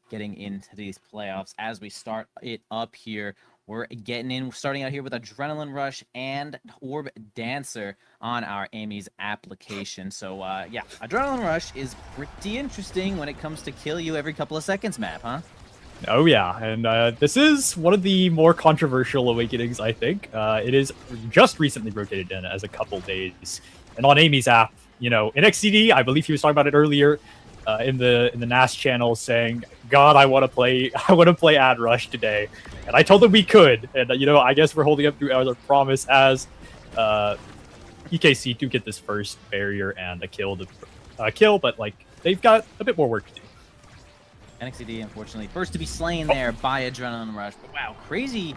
getting into these playoffs as we start it up here. We're getting in, starting out here with Adrenaline Rush and Orb Dancer on our Amy's application. So, yeah, Adrenaline Rush is pretty interesting when it comes to kill you every couple of seconds map, huh? Oh yeah, and this is one of the more controversial awakenings, I think. It is just recently rotated in as a couple days. And on Amy's app, you know, in XCD, I believe he was talking about it earlier, in the NASL channel, saying, "God, I want to play Ad Rush today," and I told him we could, and you know, I guess we're holding up to our promise as EKC do get this first barrier and a kill but like they've got a bit more work to do. NXCD, unfortunately, first to be slain there by Adrenaline Rush. But wow, crazy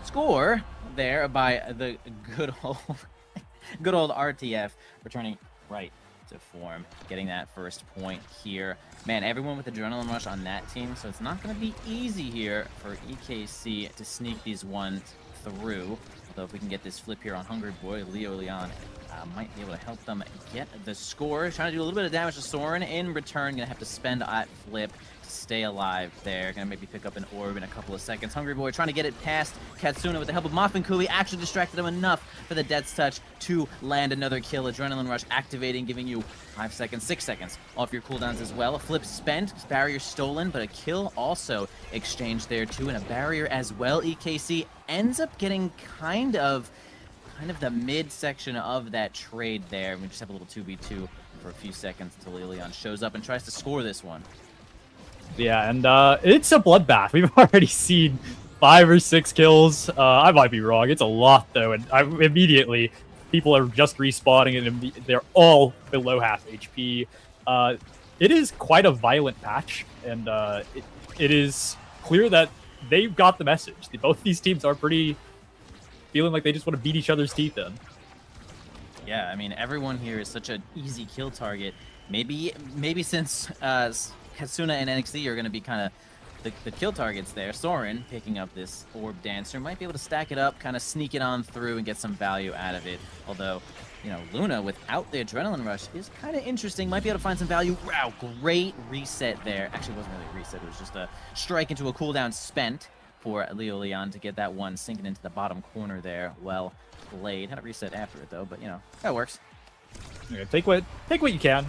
score there by the good old RTF, returning right to form, getting that first point here. Man, everyone with Adrenaline Rush on that team, so it's not going to be easy here for EKC to sneak these ones through. Although if we can get this flip here on Hungry Boy, Leo Leon might be able to help them get the score. Trying to do a little bit of damage to Soren. In return, going to have to spend that flip to stay alive there. Going to maybe pick up an orb in a couple of seconds. Hungry Boy trying to get it past Katsuna with the help of Muffin Kui. Actually distracted him enough for the Death's Touch to land another kill. Adrenaline Rush activating, giving you 5 seconds, 6 seconds off your cooldowns as well. A flip spent, barrier stolen, but a kill also exchanged there too, and a barrier as well. EKC ends up getting kind of the mid-section of that trade there. We just have a little 2v2 for a few seconds until Leon shows up and tries to score this one. Yeah, and it's a bloodbath. We've already seen 5 or 6 kills. I might be wrong. It's a lot, though, and immediately people are just respawning, and they're all below half HP. It is quite a violent patch, and it is clear that they've got the message. Both these teams are pretty feeling like they just want to beat each other's teeth in. Yeah, I mean, everyone here is such an easy kill target. Maybe since Katsuna and NXT are going to be kind of the kill targets there, Soren picking up this Orb Dancer might be able to stack it up, kind of sneak it on through and get some value out of it. Although, you know, Luna without the Adrenaline Rush is kind of interesting. Might be able to find some value. Wow, great reset there. Actually, it wasn't really a reset. It was just a strike into a cooldown spent for Leo Leon to get that one sinking into the bottom corner there. Well played. Had a reset after it though, but you know, that works. Okay, take what you can.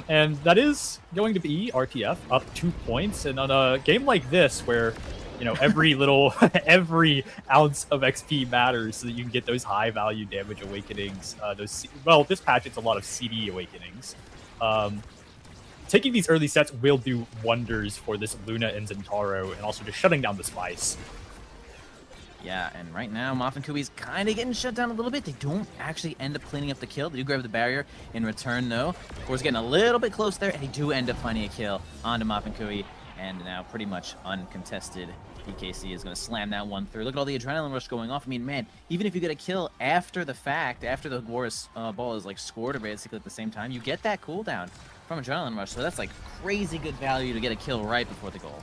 And that is going to be RTF up 2 points. And on a game like this where, you know, every every ounce of XP matters so that you can get those high value damage awakenings. This patch it's a lot of CD awakenings. Taking these early sets will do wonders for this Luna and Zentaro, and also just shutting down the Spice. Yeah, and right now, Muffin Kui's kind of getting shut down a little bit. They don't actually end up cleaning up the kill. They do grab the barrier in return, though. Of course, getting a little bit close there, and they do end up finding a kill onto Muffin Kui, and now pretty much uncontested. EKC is going to slam that one through. Look at all the Adrenaline Rush going off. I mean, man, even if you get a kill after the fact, after the Boris ball is like scored basically at the same time, you get that cooldown from Adrenaline Rush. So that's like crazy good value to get a kill right before the goal.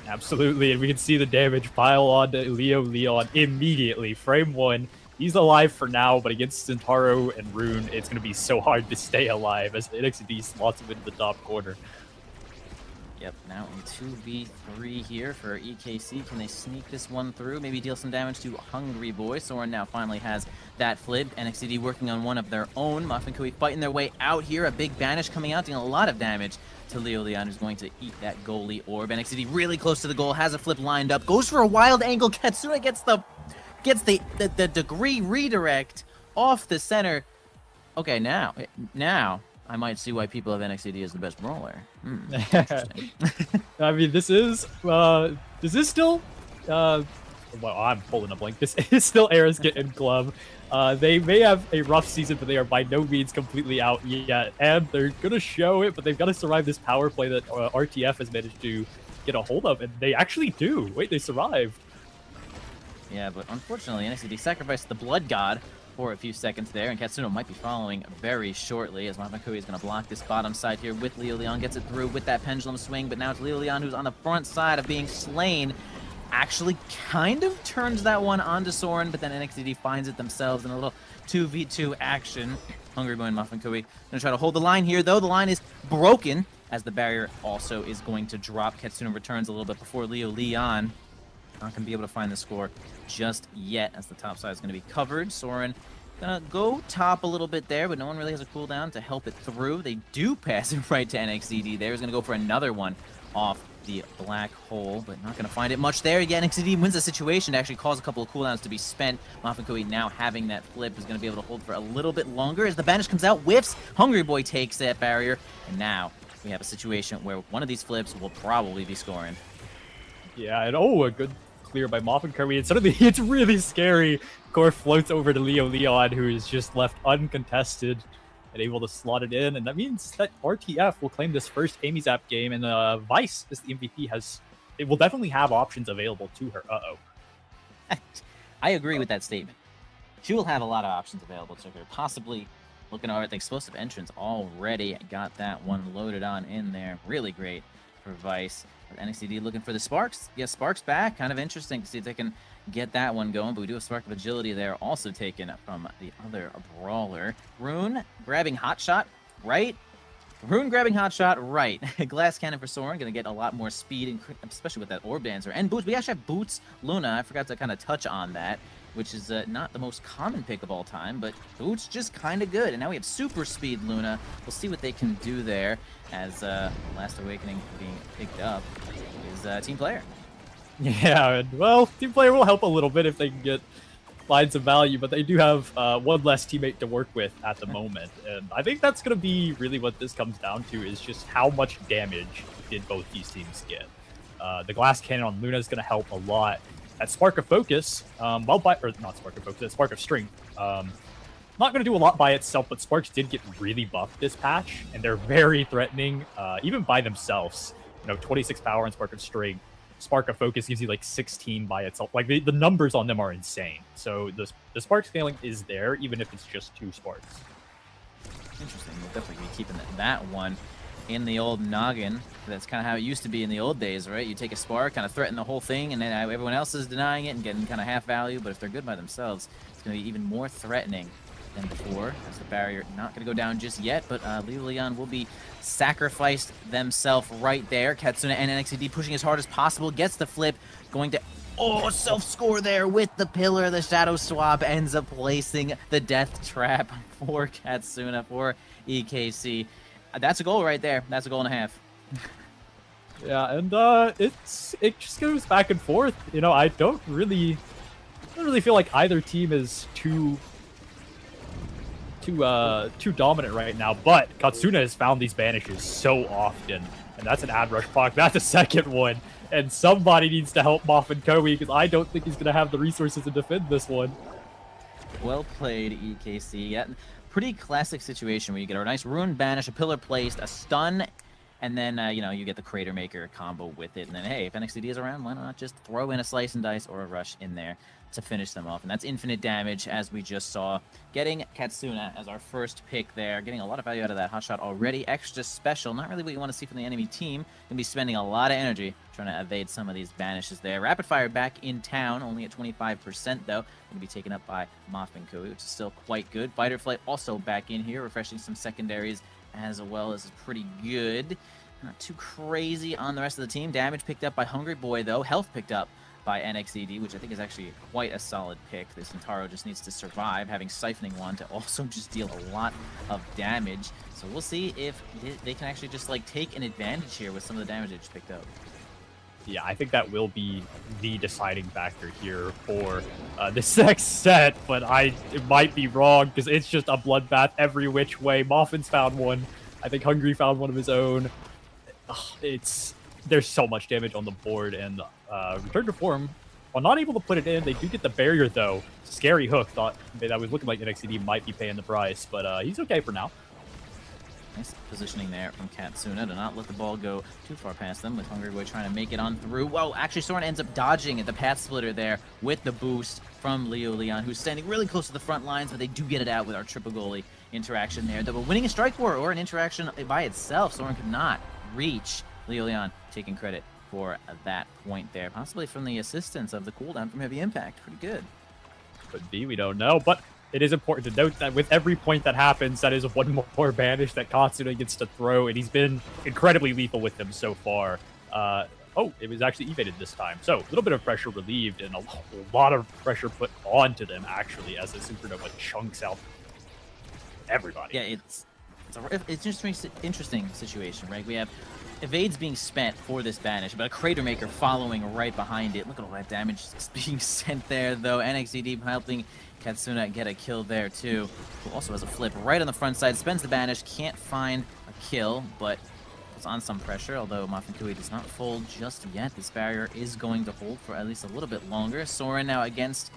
Absolutely, and we can see the damage pile on to Leo Leon immediately. Frame 1, he's alive for now, but against Zentaro and Rune, it's going to be so hard to stay alive as NXT slots him into the top corner. Yep, now in 2v3 here for EKC. Can they sneak this one through? Maybe deal some damage to Hungry Boy. Soren now finally has that flip. NXT working on one of their own. Muffin Kui fighting their way out here. A big banish coming out, doing a lot of damage to Leo Leon, who's going to eat that goalie orb. NXT really close to the goal, has a flip lined up, goes for a wild angle. Katsuna gets the degree redirect off the center. Okay, now I might see why people have NXT as the best brawler. I mean, this is still well, I'm pulling a blank. This is still Aerosmith and Glove. They may have a rough season, but they are by no means completely out yet, and they're gonna show it. But they've got to survive this power play that RTF has managed to get a hold of, and they actually do. Wait, they survived. Yeah, but unfortunately, NXT sacrificed the Blood God for a few seconds there, and Katsuna might be following very shortly, as Muffin Kui is going to block this bottom side here with Leo Leon, gets it through with that pendulum swing, but now it's Leo Leon who's on the front side of being slain. Actually kind of turns that one onto Soren, but then NXT finds it themselves in a little 2v2 action. Hungry Boy and Muffin Kui gonna try to hold the line here, though. The line is broken. as the barrier also is going to drop. Ketsuna returns a little bit before Leo Leon. Not going to be able to find the score just yet, as the top side is going to be covered. Soren gonna go top a little bit there, but no one really has a cooldown to help it through. They do pass it right to NXCD there. He's gonna go for another one off the black hole, but not gonna find it much there. Again, NXCD wins the situation to actually cause a couple of cooldowns to be spent. Mafenkoi now having that flip is gonna be able to hold for a little bit longer as the banish comes out, whiffs. Hungry Boy takes that barrier, and now we have a situation where one of these flips will probably be scoring. Yeah, and a good clear by Mafenkoi, and suddenly it's really scary. Core floats over to Leo Leon, who is just left uncontested and able to slot it in, and that means that RTF will claim this first Amy's app game, and Vice, as the MVP, it will definitely have options available to her. I agree with that statement. She will have a lot of options available to her. Possibly looking over at the explosive entrance already. Got that one loaded on in there. Really great for Vice. NXCD looking for the Sparks. Yeah, Sparks back. Kind of interesting to see if they can get that one going, but we do have Spark of Agility there, also taken from the other brawler. Rune grabbing Hot Shot, right? Rune grabbing Hot Shot, right. Glass Cannon for Soren, going to get a lot more speed, and especially with that Orb Dancer. And Boots, we actually have Boots Luna. I forgot to kind of touch on that, which is not the most common pick of all time, but Boots just kind of good. And now we have Super Speed Luna. We'll see what they can do there, as Last Awakening being picked up is Team Player. Yeah, and well, Team Player will help a little bit if they can get lines of value, but they do have one less teammate to work with at the moment, and I think that's going to be really what this comes down to, is just how much damage did both these teams get. The Glass Cannon on Luna is going to help a lot. That Spark of Focus, not Spark of Focus, that Spark of Strength, not going to do a lot by itself, but Sparks did get really buffed this patch, and they're very threatening, even by themselves. 26 power and Spark of Strength. Spark of Focus gives you like 16 by itself. Like the numbers on them are insane. So the spark scaling is there, even if it's just 2 sparks. Interesting. We'll definitely be keeping that one in the old noggin. That's kind of how it used to be in the old days, right? You take a spark, kind of threaten the whole thing, and then everyone else is denying it and getting kind of half value. But if they're good by themselves, it's going to be even more threatening than before, as the barrier not going to go down just yet, but Leo Leon will be sacrificed themselves right there. Ketsuna and NXCD pushing as hard as possible, gets the flip, going to self-score there with the pillar. The shadow swap ends up placing the death trap for Ketsuna, for EKC. That's a goal right there. That's a goal and a half. Yeah, and it just goes back and forth. I don't really feel like either team is too dominant right now, but Katsuna has found these banishes so often, and that's an ad rush block. That's a second one, and somebody needs to help Mafenkoi, because I don't think he's going to have the resources to defend this one. Well played, EKC. Yeah, pretty classic situation where you get a nice Rune banish, a pillar placed, a stun, and then, you get the Crater Maker combo with it, and then, hey, if NXCD is around, why not just throw in a Slice and Dice or a Rush in there to finish them off. And that's infinite damage, as we just saw. Getting Ketsuna as our first pick there. Getting a lot of value out of that hotshot already. Extra special. Not really what you want to see from the enemy team. Going to be spending a lot of energy trying to evade some of these banishes there. Rapid Fire back in town. Only at 25% though. Going to be taken up by Mafenkoi, which is still quite good. Fighter Flight also back in here. Refreshing some secondaries as well. This is pretty good. Not too crazy on the rest of the team. Damage picked up by Hungry Boy though. Health picked up by NXCD, which I think is actually quite a solid pick. This Centauro just needs to survive, having Siphoning Wand to also just deal a lot of damage. So we'll see if they can actually just take an advantage here with some of the damage they just picked up. Yeah, I think that will be the deciding factor here for this next set, but it might be wrong, because it's just a bloodbath every which way. Moffin's found one. I think Hungry found one of his own. There's so much damage on the board, and Return to Form, while not able to put it in, they do get the barrier though. Scary Hook, thought that was looking like NXCD might be paying the price, but he's okay for now. Nice positioning there from Ketsuna to not let the ball go too far past them, with Hungry Boy trying to make it on through. Whoa, actually Soren ends up dodging at the path splitter there with the boost from Leo Leon, who's standing really close to the front lines, but they do get it out with our triple goalie interaction there. Though winning a strike war or an interaction by itself, Soren could not reach. Leo Leon taking credit for that point there, possibly from the assistance of the cooldown from Heavy Impact. Pretty good. Could be, we don't know, but it is important to note that with every point that happens, that is one more banish that Katsuna gets to throw, and he's been incredibly lethal with them so far. Oh, it was actually evaded this time. So a little bit of pressure relieved and a lot of pressure put onto them, actually, as the Supernova chunks out everybody. Yeah, it's just an interesting situation, right? We have evades being spent for this banish, but a Crater Maker following right behind it. Look at all that damage being sent there, though. NXCD helping Katsuna get a kill there, too. Who also has a flip right on the front side. Spends the banish, can't find a kill, but it's on some pressure, although Mafinkui does not fold just yet. This barrier is going to hold for at least a little bit longer. Soren now against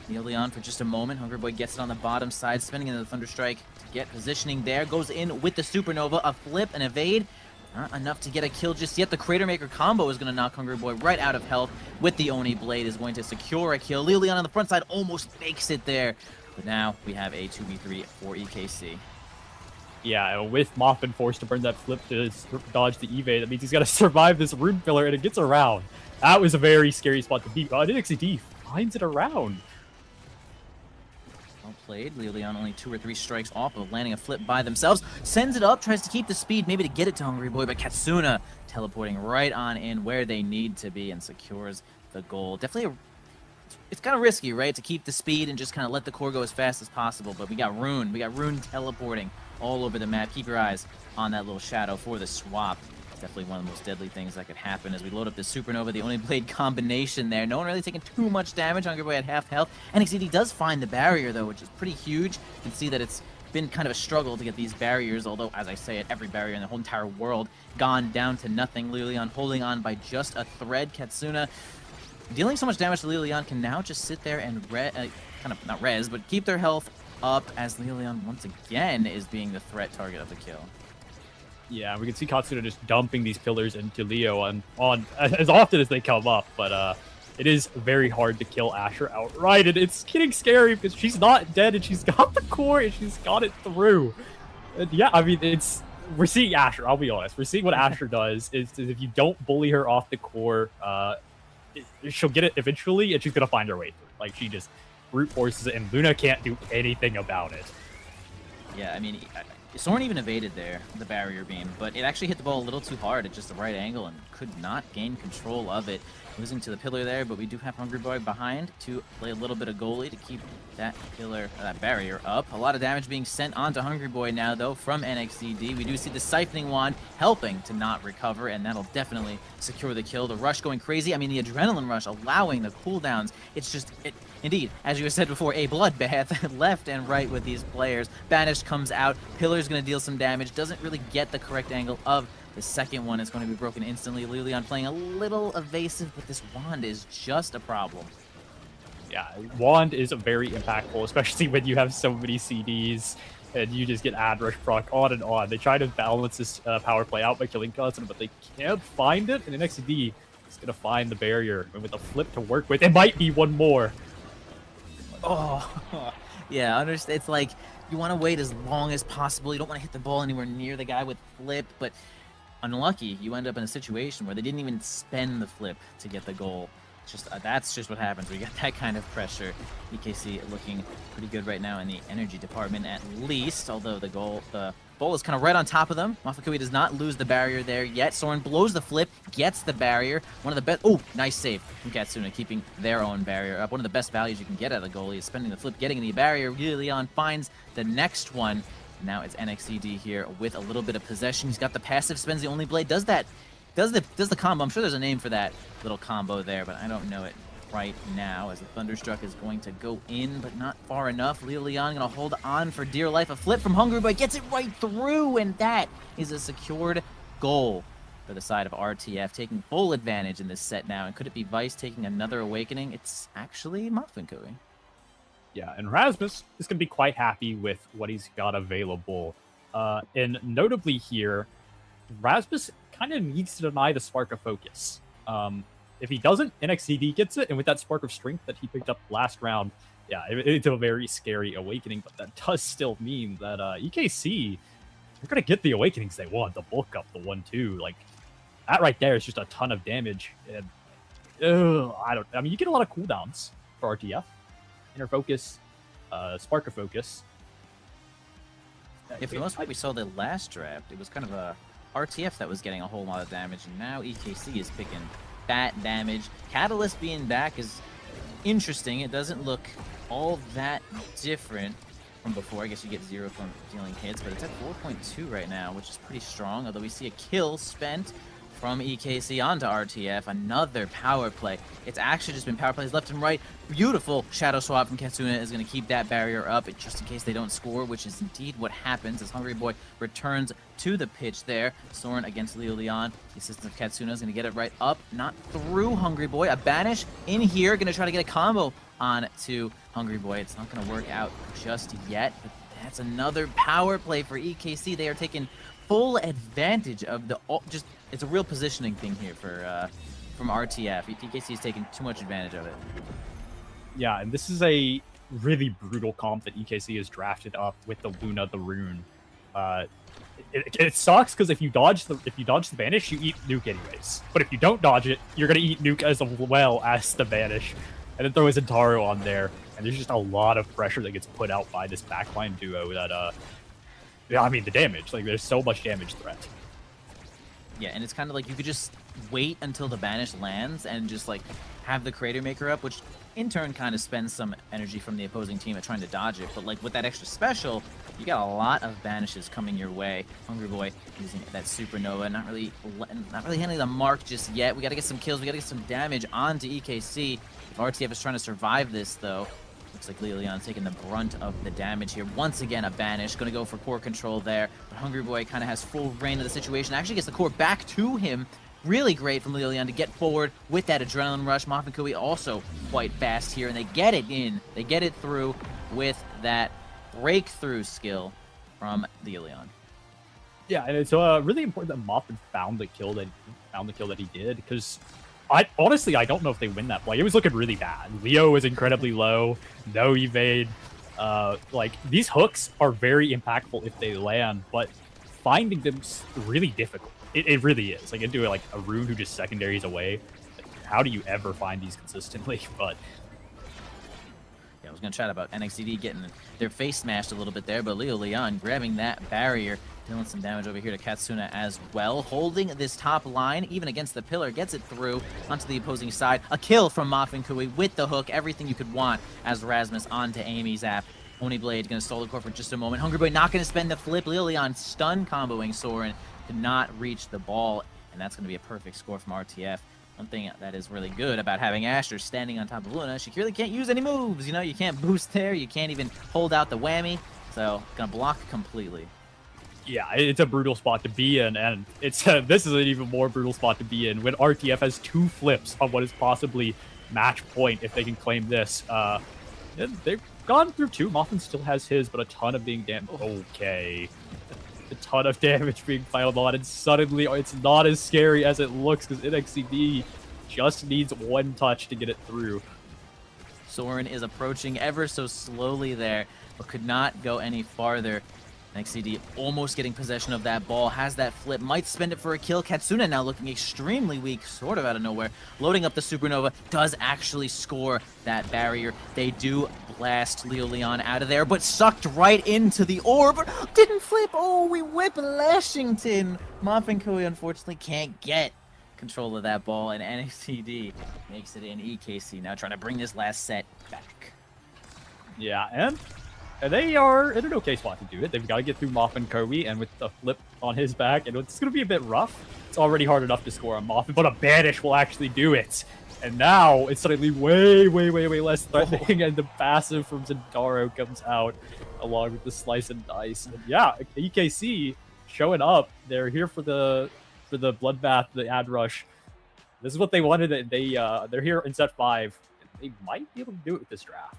Leon for just a moment. Hungry Boy gets it on the bottom side, spinning into the Thunderstrike to get positioning there. Goes in with the Supernova, a flip, an evade. Not enough to get a kill just yet. The Crater Maker combo is going to knock Hungry Boy right out of health with the Oni Blade, is going to secure a kill. Leon on the front side almost makes it there. But now we have a 2v3 for EKC. Yeah, with Mothman forced to burn that flip to dodge the evade, that means he's got to survive this rune pillar, and it gets around. That was a very scary spot to be. NXCD finds it around. Well played. Leon only 2 or 3 strikes off of landing a flip by themselves. Sends it up, tries to keep the speed, maybe to get it to Hungry Boy, but Katsuna teleporting right on in where they need to be and secures the goal. Definitely it's kind of risky, right, to keep the speed and just kind of let the core go as fast as possible, but we got Rune. We got Rune teleporting all over the map. Keep your eyes on that little shadow for the swap. It's definitely one of the most deadly things that could happen as we load up the Supernova, the Oni Blade combination there. No one really taking too much damage. Hungry Boy at half health. NXCD does find the barrier, though, which is pretty huge. You can see that it's been kind of a struggle to get these barriers, although, as I say it, every barrier in the whole entire world gone down to nothing. Leon holding on by just a thread. Katsuna dealing so much damage to Leon can now just sit there and not res, but keep their health up as Leon once again is being the threat target of the kill. Yeah, we can see Katsuna just dumping these pillars into Leo on as often as they come up, but it is very hard to kill Asher outright, and it's getting scary because she's not dead and she's got the core and she's got it through. And yeah, I mean, we're seeing Asher, I'll be honest. We're seeing what Asher does is if you don't bully her off the core, she'll get it eventually, and she's gonna find her way through. Like, she just brute forces it, and Luna can't do anything about it. Yeah, I mean, Soren even evaded there, the barrier beam, but it actually hit the ball a little too hard at just the right angle and could not gain control of it. Losing to the pillar there, but we do have Hungry Boy behind to play a little bit of goalie to keep that pillar, that barrier up. A lot of damage being sent onto Hungry Boy now, though, from NXCD. We do see the Siphoning Wand helping to not recover, and that'll definitely secure the kill. The rush going crazy. I mean, the Adrenaline Rush allowing the cooldowns. It's just, indeed, as you said before, a bloodbath left and right with these players. Banished comes out. Pillar's going to deal some damage. Doesn't really get the correct angle of the second one. Is going to be broken instantly. Leon playing a little evasive, but this wand is just a problem. Yeah, wand is very impactful, especially when you have so many CDs and you just get ad rush proc on and on. They try to balance this power play out by killing Cousin, but they can't find it, and the NXCD is going to find the barrier. And with a flip to work with, it might be one more. Oh, yeah, understand. It's like you want to wait as long as possible. You don't want to hit the ball anywhere near the guy with flip, but unlucky, you end up in a situation where they didn't even spend the flip to get the goal. Just that's just what happens. We got that kind of pressure. EKC looking pretty good right now in the energy department, at least. Although the ball is kind of right on top of them. Mafakui does not lose the barrier there yet. Soren blows the flip, gets the barrier. One of the best. Oh, nice save from Katsuna, keeping their own barrier up. One of the best values you can get out of the goalie is spending the flip, getting the barrier. Leon finds the next one. Now it's NXCD here with a little bit of possession. He's got the passive, spends the Only Blade, does the combo. I'm sure there's a name for that little combo there, but I don't know it right now, as the Thunderstruck is going to go in, but not far enough. Leon gonna hold on for dear life. A flip from Hungry Boy gets it right through, and that is a secured goal for the side of RTF, taking full advantage in this set now. And could it be Vice taking another awakening? It's actually Mafinkui. Yeah, and Rasmus is going to be quite happy with what he's got available. And notably here, Rasmus kind of needs to deny the Spark of Focus. If he doesn't, NXCD gets it, and with that Spark of Strength that he picked up last round, yeah, it's a very scary awakening, but that does still mean that EKC, they're going to get the awakenings they want, the bulk up, the 1-2. Like, that right there is just a ton of damage. And, I mean, you get a lot of cooldowns for RTF. Inner Focus, Spark of Focus. Yeah, for the most part, we saw the last draft. It was kind of a RTF that was getting a whole lot of damage, and now EKC is picking that damage. Catalyst being back is interesting. It doesn't look all that different from before. I guess you get 0 from dealing hits, but it's at 4.2 right now, which is pretty strong, although we see a kill spent from EKC onto RTF. Another power play. It's actually just been power plays left and right. Beautiful shadow swap from Katsuna is going to keep that barrier up just in case they don't score, which is indeed what happens as Hungry Boy returns to the pitch there. Soren against Leo Leon. The assistance of Katsuna is going to get it right up, not through Hungry Boy. A banish in here, going to try to get a combo on to Hungry Boy. It's not going to work out just yet, but that's another power play for EKC. They are taking full advantage of the it's a real positioning thing here for from RTF. EKC is taking too much advantage of it. Yeah, and this is a really brutal comp that EKC has drafted up with the Luna the Rune. It sucks because if you dodge the banish, you eat nuke anyways. But if you don't dodge it, you're gonna eat nuke as well as the banish, and then throw his Zentaro on there. And there's just a lot of pressure that gets put out by this backline duo that yeah, I mean the damage. Like there's so much damage threat. Yeah, and it's kind of like you could just wait until the banish lands and just like have the Crater Maker up, which in turn kind of spends some energy from the opposing team at trying to dodge it. But like with that extra special, you got a lot of banishes coming your way. Hungry Boy using that supernova, not really handling the mark just yet. We got to get some kills. We got to get some damage onto EKC. If RTF is trying to survive this though, looks like Leo Leon's taking the brunt of the damage here. Once again, a banish. Going to go for core control there. But Hungry Boy kind of has full reign of the situation. Actually gets the core back to him. Really great from Leo Leon to get forward with that adrenaline rush. Moff Kui also quite fast here, and they get it in. They get it through with that breakthrough skill from Leo Leon. Yeah, and it's really important that Moffin found the kill that he did, because I don't know if they win that play. It was looking really bad. Leo was incredibly low, no evade. Like these hooks are very impactful if they land, but finding them's really difficult. It really is. Like into like a rune who just secondaries away. Like, how do you ever find these consistently? But yeah, I was gonna chat about NXCD getting their face smashed a little bit there, but Leo Leon grabbing that barrier, dealing some damage over here to Katsuna as well, holding this top line even against the pillar, gets it through onto the opposing side. A kill from Moffin Kui with the hook, everything you could want as Rasmus onto Amy's app. Oni Blade gonna stall the core for just a moment. Hungry Boy not gonna spend the flip. Leo Leon stun comboing Soren, did not reach the ball, and that's going to be a perfect score from RTF. One thing that is really good about having Asher standing on top of Luna, she really can't use any moves. You know, you can't boost there, you can't even hold out the whammy, so going to block completely. Yeah, it's a brutal spot to be in, and it's this is an even more brutal spot to be in when RTF has 2 flips on what is possibly match point if they can claim this. They've gone through 2. Moffin still has his, but a ton of being damaged. Okay. A ton of damage being piled on, and suddenly it's not as scary as it looks because NXCD just needs 1 touch to get it through. Soren is approaching ever so slowly there, but could not go any farther. NXCD almost getting possession of that ball, has that flip, might spend it for a kill. Katsuna now looking extremely weak, sort of out of nowhere. Loading up the supernova, does actually score that barrier. They do blast Leo Leon out of there, but sucked right into the orb. Didn't flip. Oh, we whip Lashington. Moffin Kui unfortunately can't get control of that ball, and NXCD makes it in. EKC now trying to bring this last set back. Yeah, and they are in an okay spot to do it. They've got to get through Moffin Kui, and with the flip on his back, and it's going to be a bit rough. It's already hard enough to score on Moffin, but a banish will actually do it. And now it's suddenly way less threatening, and the passive from Zentaro comes out along with the slice and dice. And yeah, EKC showing up. They're here for the bloodbath, the ad rush. This is what they wanted. They're here in set 5. They might be able to do it with this draft.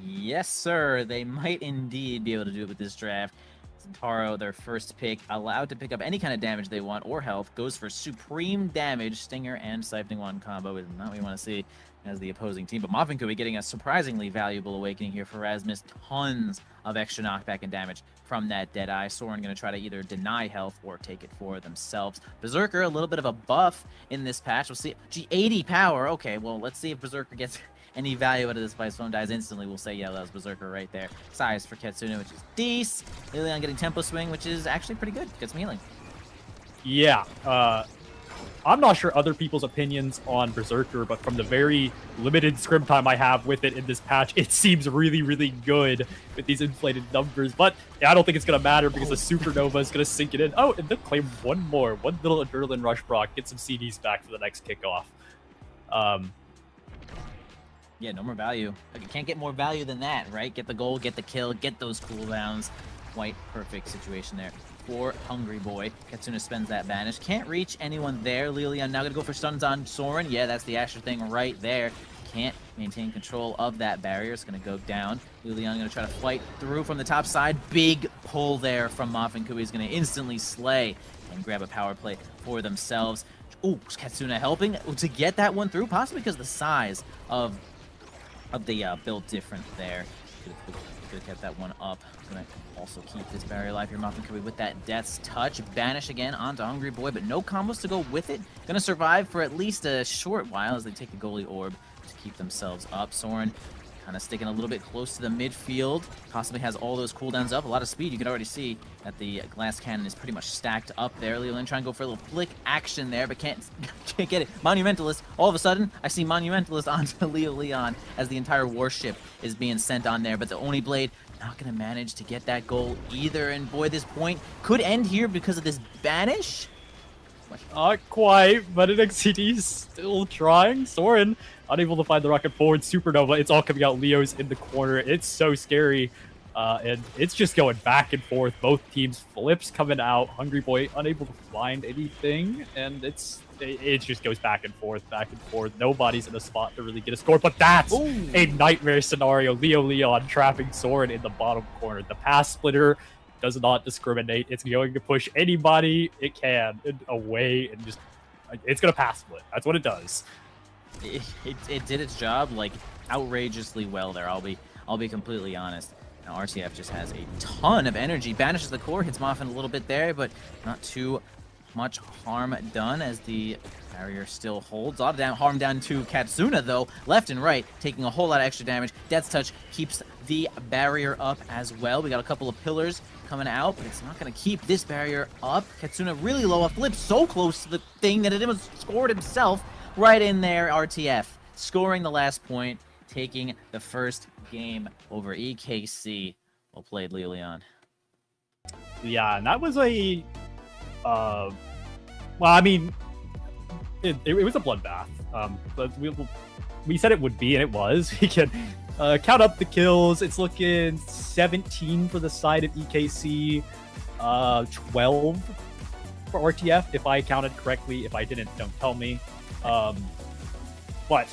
Yes, sir. They might indeed be able to do it with this draft. Zentaro, their first pick, allowed to pick up any kind of damage they want or health, goes for supreme damage. Stinger and Siphoning Wand combo is not what we want to see as the opposing team. But Moffin Kui getting a surprisingly valuable awakening here for Rasmus. Tons of extra knockback and damage from that Deadeye. Soren going to try to either deny health or take it for themselves. Berserker, a little bit of a buff in this patch. We'll see. Gee, 80 power. Okay, well, let's see if Berserker gets any value out of this fight. Someone dies instantly, we'll say, yeah, that was Berserker right there. Size for Kitsune, which is decent. Lilian getting Tempo Swing, which is actually pretty good. Gets some healing. Yeah, I'm not sure other people's opinions on Berserker, but from the very limited scrim time I have with it in this patch, it seems really, really good with these inflated numbers. But yeah, I don't think it's going to matter because the Supernova is going to sink it in. Oh, and they'll claim one more. One little Adrenaline Rush proc. Get some CDs back for the next kickoff. Yeah, no more value. Like, you can't get more value than that, right? Get the goal, get the kill, get those cooldowns. Quite perfect situation there for Hungry Boy. Kitsune spends that banish. Can't reach anyone there. Lilian now gonna go for stuns on Soren. Yeah, that's the Asher thing right there. Can't maintain control of that barrier. It's gonna go down. Lilian gonna try to fight through from the top side. Big pull there from Moffin Kui. Is gonna instantly slay and grab a power play for themselves. Ooh, Kitsune helping to get that one through, possibly because the size of the build different there. Could have kept that one up. Gonna also keep this barrier alive here. Moffin Kui with that Death's Touch. Banish again onto Hungry Boy, but no combos to go with it. Gonna survive for at least a short while as they take the goalie orb to keep themselves up. Soren kind of sticking a little bit close to the midfield. Possibly has all those cooldowns up. A lot of speed. You can already see that the glass cannon is pretty much stacked up there. Leolin trying to go for a little flick action there, but can't get it. Monumentalist. All of a sudden, I see Monumentalist onto Leo Leon as the entire warship is being sent on there, but the Oni Blade not going to manage to get that goal either. And boy, this point could end here because of this banish. Not quite, but NXCD still trying. Soren unable to find the rocket forward. Supernova, it's all coming out. Leo's in the corner. It's so scary. And it's just going back and forth. Both teams flips coming out. Hungry Boy unable to find anything. And it just goes back and forth, back and forth. Nobody's in a spot to really get a score. But that's a nightmare scenario. Leo Leon trapping Soren in the bottom corner. The pass splitter does not discriminate. It's going to push anybody it can away and just it's gonna pass split. That's what it does. It did its job like outrageously well there. I'll be completely honest. Now RTF just has a ton of energy. Banishes the core, hits Moffin a little bit there, but not too much harm done as the barrier still holds. A lot of harm down to Katsuna though, left and right, taking a whole lot of extra damage. Death's Touch keeps the barrier up as well. We got a couple of pillars coming out, but it's not going to keep this barrier up. Katsuna really low, a flip so close to the thing that it almost scored himself right in there. RTF scoring the last point, taking the first game over EKC. Well played, Leon. Yeah, and that was a well, I mean, it was a bloodbath. But we said it would be, and it was. We can count up the kills. It's looking 17 for the side of EKC, 12 for RTF, if I counted correctly. If I didn't, don't tell me. But,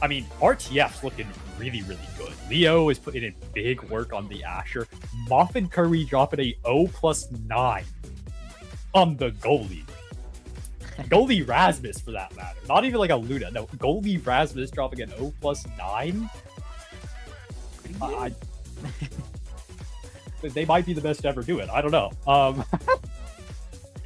I mean, RTF's looking really, really good. Leo is putting in big work on the Asher. Moffin Curry dropping a O+9 on the goalie. Goalie Rasmus, for that matter. Not even like a Luna. No, goalie Rasmus dropping an O+9. They might be the best to ever do it. I don't know.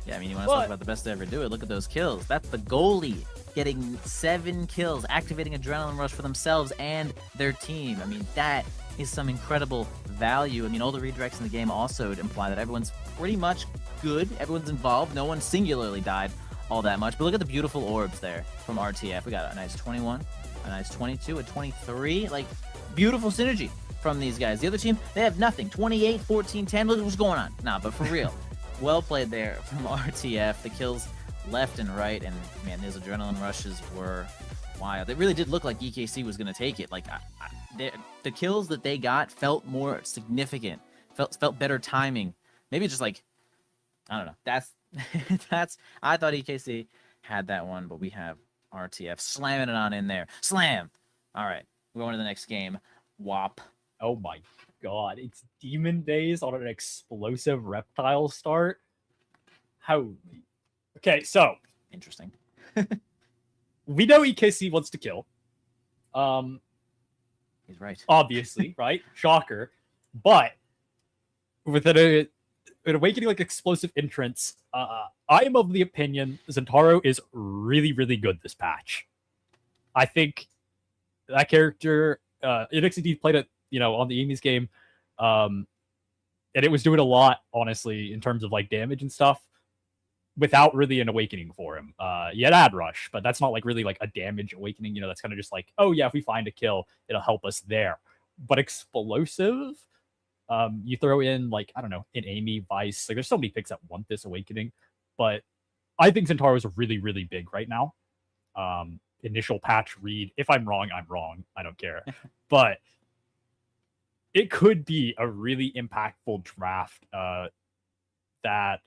Yeah, I mean, you want to talk about the best to ever do it. Look at those kills. That's the goalie getting 7 kills, activating Adrenaline Rush for themselves and their team. I mean, that is some incredible value. I mean, all the redirects in the game also imply that everyone's pretty much good. Everyone's involved. No one singularly died all that much. But look at the beautiful orbs there from RTF. We got a nice 21, a nice 22, a 23. Like, beautiful synergy from these guys. The other team, they have nothing. 28, 14, 10. Look at what's going on. Nah, but for real. Well played there from RTF. The kills left and right. And, man, those Adrenaline Rushes were wild. It really did look like EKC was going to take it. Like, the kills that they got felt more significant. Felt better timing. Maybe just like, I don't know. I thought EKC had that one, but we have RTF slamming it on in there. Slam! All right, we're going to the next game. WAP. Oh my god, it's Demon Days on an explosive reptile start? Holy. Okay, so. Interesting. We know EKC wants to kill. He's right. Obviously, right? Shocker. But with an awakening like explosive entrance, I am of the opinion Zentaro is really, really good this patch. I think that character, NXT played it, on the Amy's game, and it was doing a lot, honestly, in terms of like damage and stuff, without really an awakening for him. He had Ad Rush, but that's not like really like a damage awakening. That's kind of just like, oh yeah, if we find a kill, it'll help us there. But explosive, you throw in like, I don't know, an Amy, Vice. Like there's so many picks that want this awakening, but I think Centauro is really, really big right now. Initial patch read. If I'm wrong, I'm wrong. I don't care. But it could be a really impactful draft that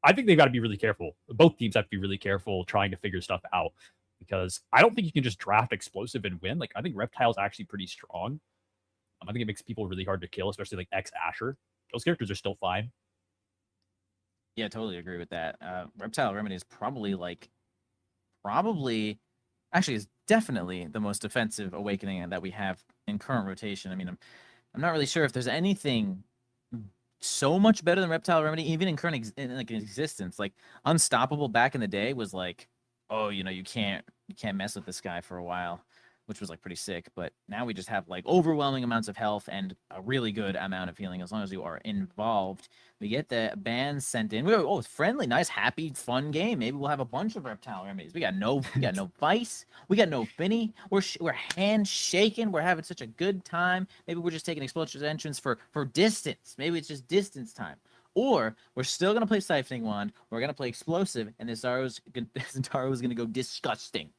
I think they've got to be really careful. Both teams have to be really careful trying to figure stuff out, because I don't think you can just draft explosive and win. Like I think Reptile's actually pretty strong. I think it makes people really hard to kill, especially like X Asher. Those characters are still fine. Yeah, totally agree with that. Reptile Remedy is probably actually is definitely the most defensive awakening that we have in current rotation. I mean, I'm not really sure if there's anything so much better than Reptile Remedy, even in current in existence. Like Unstoppable back in the day was like, oh, you can't mess with this guy for a while, which was like pretty sick. But now we just have like overwhelming amounts of health and a really good amount of healing as long as you are involved. We get the bans sent in. It's friendly, nice, happy, fun game. Maybe we'll have a bunch of Reptile Remedies. We got no Vice. We got no Finny. We're handshaking. We're having such a good time. Maybe we're just taking Explosive Entrance for distance. Maybe it's just distance time. Or we're still gonna play Siphoning Wand. We're gonna play Explosive, and this Centauro is gonna go disgusting.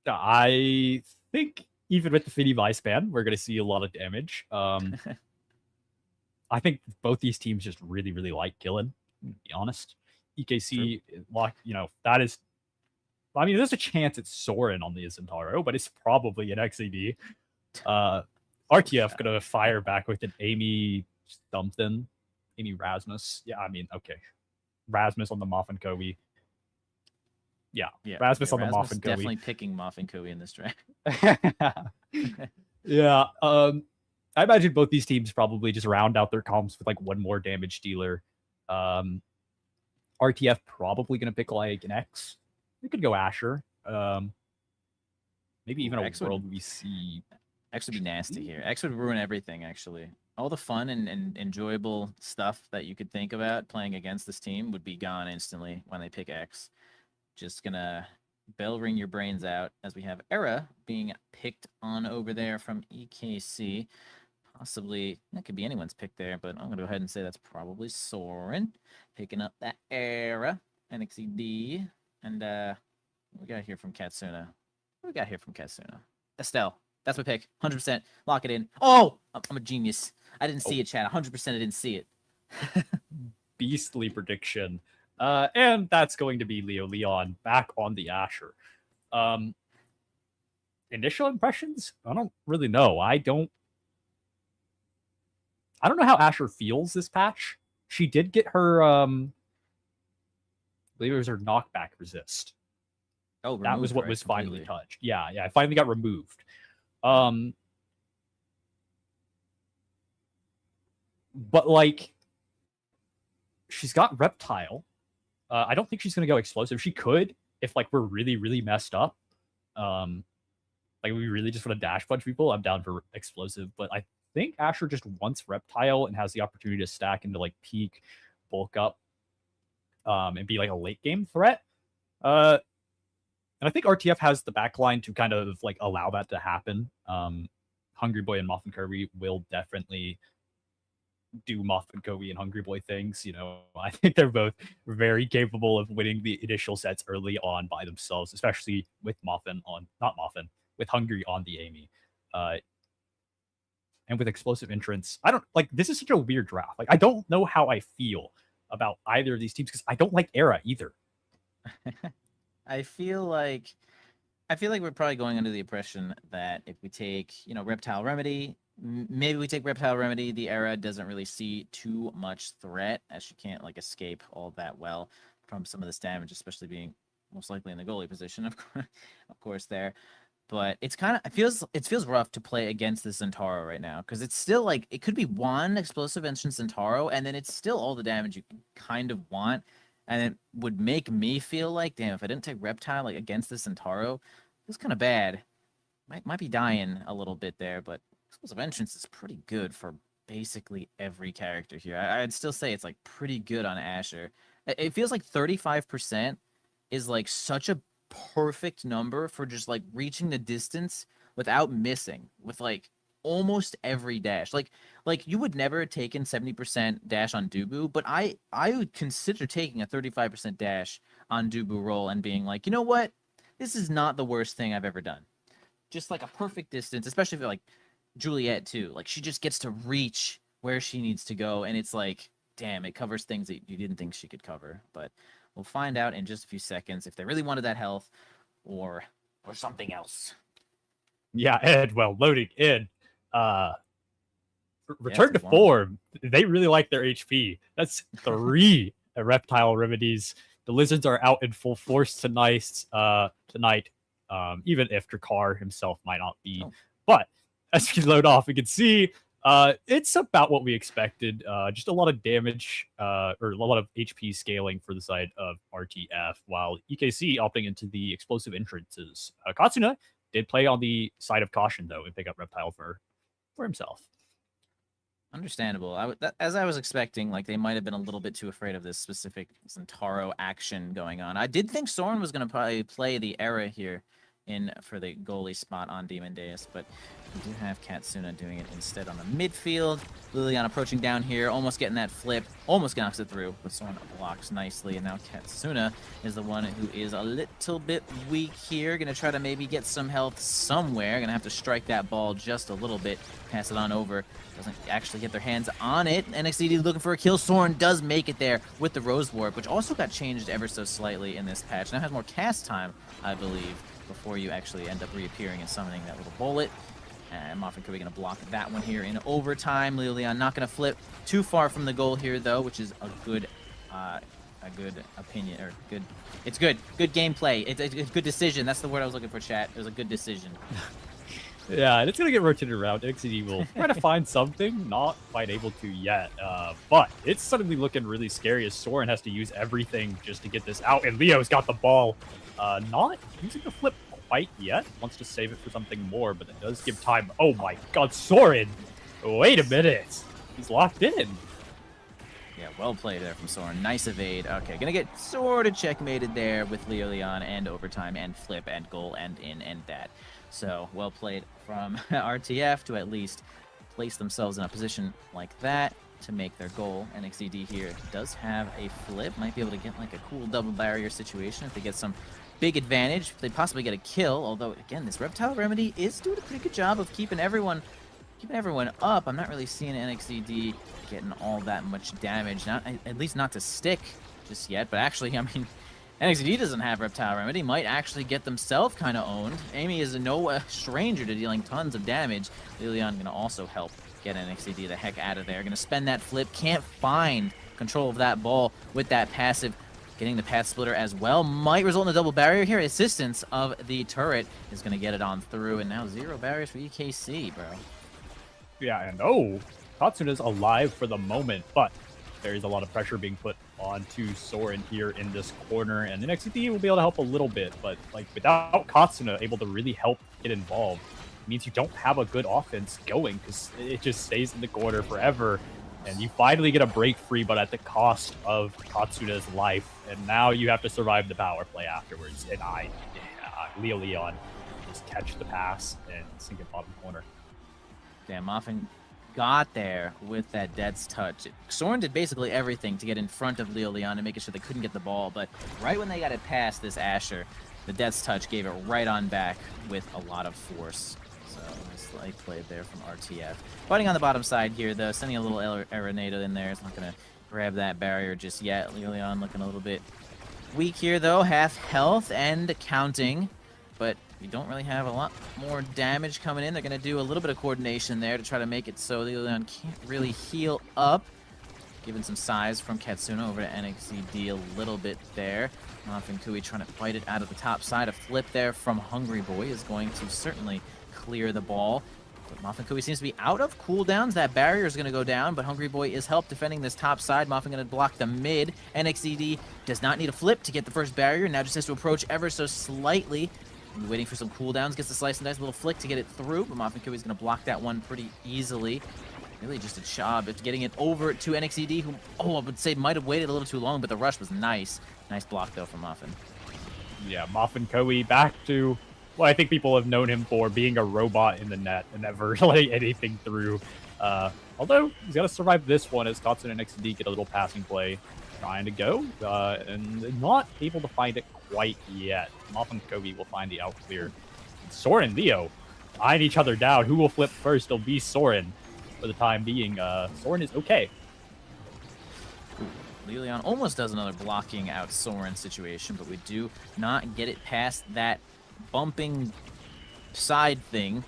I think even with the Finny Vice ban, we're going to see a lot of damage. I think both these teams just really, really like killing, to be honest. EKC, that is... I mean, there's a chance it's Soren on the Centauro, but it's probably an XAD. RTF going to fire back with an Amy something. Amy Rasmus. Yeah, I mean, okay. Rasmus on the Moff Kobe. Yeah, Rasmus on the Moff and Kobe. Definitely picking Moff and Kobe in this draft. Yeah, I imagine both these teams probably just round out their comps with like one more damage dealer. RTF probably going to pick like an X. We could go Asher. Maybe even a world we see. X would be nasty here. X would ruin everything, actually. All the fun and enjoyable stuff that you could think about playing against this team would be gone instantly when they pick X. Just gonna bell ring your brains out as we have Era being picked on over there from EKC. Possibly, that could be anyone's pick there, but I'm gonna go ahead and say that's probably Soren picking up that Era, NXED, and what we got here from Katsuna. What we got here from Katsuna? Estelle. That's my pick. 100%. Lock it in. Oh, I'm a genius. I didn't see it, chat. 100% I didn't see it. Beastly prediction. And that's going to be Leo Leon back on the Asher. Initial impressions? I don't really know. I don't know how Asher feels this patch. She did get her, I believe it was her knockback resist. Oh, that was what was finally touched. Yeah, it finally got removed. But like, she's got Reptile. I don't think she's gonna go Explosive. She could if like we're really, really messed up. Like we really just want to dash punch people. I'm down for Explosive, but I think Asher just wants Reptile and has the opportunity to stack into like peak, bulk up, and be like a late game threat. And I think RTF has the backline to kind of like allow that to happen. Hungry Boy and Moff and Kirby will definitely do Moff and Kobe and Hungry Boy things. I think they're both very capable of winning the initial sets early on by themselves, especially with with Hungry on the Amy. And with Explosive Entrance, I don't like, this is such a weird draft. Like, I don't know how I feel about either of these teams because I don't like Era either. I feel like we're probably going under the impression that if we take, Reptile Remedy, maybe we take Reptile Remedy, the Era doesn't really see too much threat as she can't like escape all that well from some of this damage, especially being most likely in the goalie position, of course there. But it's kind of, it feels rough to play against the Centauro right now because it's still like, it could be one Explosive Entrance Centauro and then it's still all the damage you kind of want. And it would make me feel like, damn, if I didn't take Reptile like against the Centauro, it's kind of bad. Might be dying a little bit there, but explosive entrance is pretty good for basically every character here. I'd still say it's like pretty good on Asher. It feels like 35% is like such a perfect number for just like reaching the distance without missing with like almost every dash. Like you would never have taken 70% dash on Dubu, but I would consider taking a 35% dash on Dubu roll and being like, you know what? This is not the worst thing I've ever done. Just like a perfect distance, especially for like Juliet too. Like she just gets to reach where she needs to go, and it's like, damn, it covers things that you didn't think she could cover. But we'll find out in just a few seconds if they really wanted that health or something else. Yeah, Ed, well, loading in. Return to it's a form. They really like their HP. That's 3 reptile remedies. The lizards are out in full force tonight. Even if Drakkar himself might not be. Oh. But as we load off, we can see it's about what we expected. Just a lot of damage or a lot of HP scaling for the side of RTF, while EKC opting into the explosive entrances. Katsuna did play on the side of caution, though, and pick up Reptile for himself. Understandable. As I was expecting, like they might have been a little bit too afraid of this specific Centauro action going on. I did think Soren was going to probably play the Era here for the goalie spot on Demon Deus, but we do have Katsuna doing it instead on the midfield. Lilian approaching down here, almost getting that flip, almost knocks it through, but Soren blocks nicely, and now Katsuna is the one who is a little bit weak here. Gonna try to maybe get some health somewhere. Gonna have to strike that ball just a little bit, pass it on over. Doesn't actually get their hands on it. NXDD looking for a kill. Soren does make it there with the Rose Warp, which also got changed ever so slightly in this patch. Now has more cast time, I believe, before you actually end up reappearing and summoning that little bullet. And Moffin Kobe going to block that one here in overtime. Lilian not going to flip too far from the goal here, though, which is a good opinion, or good. It's good. Good gameplay. It's a good decision. That's the word I was looking for, chat. It was a good decision. Yeah, and it's going to get rotated around. NXD will try to find something. Not quite able to yet. But it's suddenly looking really scary as Soren has to use everything just to get this out. And Leo's got the ball. Not using the flip quite yet. Wants to save it for something more, but it does give time. Oh my god, Soren! Wait a minute. He's locked in. Yeah, well played there from Soren. Nice evade. Okay, gonna get sort of checkmated there with Leon and overtime and flip and goal and in and that. So, well played from RTF to at least place themselves in a position like that to make their goal. NXDD here does have a flip. Might be able to get like a cool double barrier situation if they get some big advantage. They possibly get a kill, although, again, this Reptile Remedy is doing a pretty good job of keeping everyone up. I'm not really seeing NXDD getting all that much damage. At least not to stick just yet. But actually, I mean, NXDD doesn't have Reptile Remedy. Might actually get themselves kind of owned. Amy is no stranger to dealing tons of damage. Lilian going to also help get NXDD the heck out of there. Going to spend that flip. Can't find control of that ball with that passive. Getting the path splitter as well might result in a double barrier here. Assistance of the turret is going to get it on through, and now 0 barriers for EKC, bro. Yeah, and oh, Katsuna's alive for the moment, but there is a lot of pressure being put onto Soren here in this corner, and the NXT will be able to help a little bit, but like without Katsuna able to really help get involved, it means you don't have a good offense going because it just stays in the corner forever. And you finally get a break free, but at the cost of Katsuna's life. And now you have to survive the power play afterwards. And Leon just catch the pass and sink it bottom corner. Damn, Moffin got there with that Death's Touch. Soren did basically everything to get in front of Leon and making sure they couldn't get the ball. But right when they got it past this Asher, the Death's Touch gave it right on back with a lot of force. So nice light play there from RTF. Fighting on the bottom side here, though, sending a little Arenado in there. It's not going to grab that barrier just yet. Leon looking a little bit weak here, though. Half health and counting. But you don't really have a lot more damage coming in. They're going to do a little bit of coordination there to try to make it so Leon can't really heal up. Given some size from Katsuna over to NXCD a little bit there. Moffin Kui trying to fight it out of the top side. A flip there from Hungry Boy is going to certainly clear the ball. But Moffin Kui seems to be out of cooldowns. That barrier is going to go down, but Hungry Boy is help defending this top side. Moffin going to block the mid. NXCD does not need a flip to get the first barrier. Now just has to approach ever so slightly. Waiting for some cooldowns, gets the slice and dice, a little flick to get it through, but Moffin Koi's going to block that one pretty easily. Really just a job of getting it over to NXED, who, I would say might have waited a little too long, but the rush was nice. Nice block, though, from Moffin. Yeah, Moffin Koi back to what I think people have known him for, being a robot in the net and never letting anything through. Although, he's got to survive this one as Kotsun and NXED get a little passing play trying to go, and not able to find it quite yet. Moffin Koi will find the out clear. Soren and Leo eyeing each other down. Who will flip first? It'll be Soren. For the time being, Soren is okay. Lilian almost does another blocking out Soren situation, but we do not get it past that bumping side thing,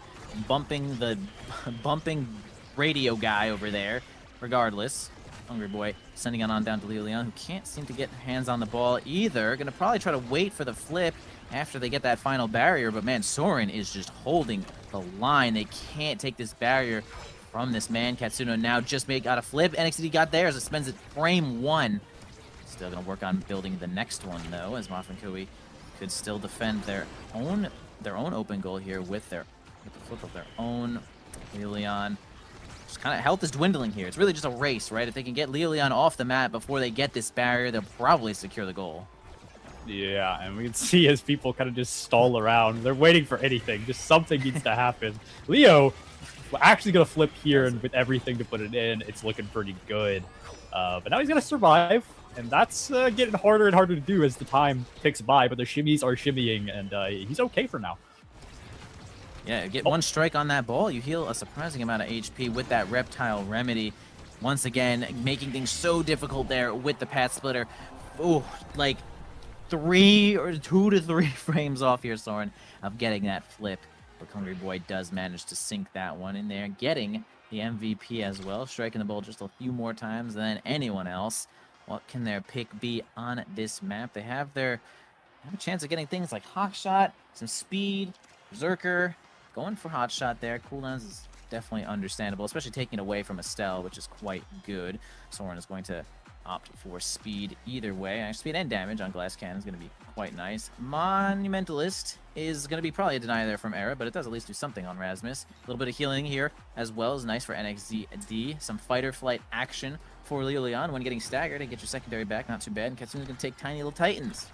bumping radio guy over there. Regardless, Hungry Boy sending it on down to Lilian, who can't seem to get hands on the ball either. Gonna probably try to wait for the flip after they get that final barrier, but man, Soren is just holding the line. They can't take this barrier from this man. Katsuno now just got a flip. NXT got theirs. It spends it frame one. Still going to work on building the next one, though, as Moffin Koi could still defend their own open goal here with the flip of their own. Leon, just kind of health is dwindling here. It's really just a race, right? If they can get Leon off the mat before they get this barrier, they'll probably secure the goal. Yeah, and we can see as people kind of just stall around. They're waiting for anything. Just something needs to happen. Leo, we're actually going to flip here, and with everything to put it in, it's looking pretty good. But now he's going to survive, and that's getting harder and harder to do as the time ticks by, but the shimmies are shimmying, and he's okay for now. Yeah, get one strike on that ball, you heal a surprising amount of HP with that Reptile Remedy. Once again, making things so difficult there with the Path Splitter. Ooh, like 2 to 3 frames off here, Soren, of getting that flip. But Hungry Boy does manage to sink that one in there, getting the MVP as well, striking the ball just a few more times than anyone else. What can their pick be on this map? They have a chance of getting things like Hawk Shot, some speed, Berserker, going for Hot Shot there. Cooldowns is definitely understandable, especially taking it away from Estelle, which is quite good. Soren is going to opt for speed either way. Actually, speed and damage on Glass Cannon is going to be quite nice. Monumentalist is going to be probably a deny there from Era, but it does at least do something on Rasmus. A little bit of healing here as well is nice for NXD. Some fighter flight action for Leon when getting staggered and get your secondary back. Not too bad. And Katsuna's going to take Tiny Little Titans.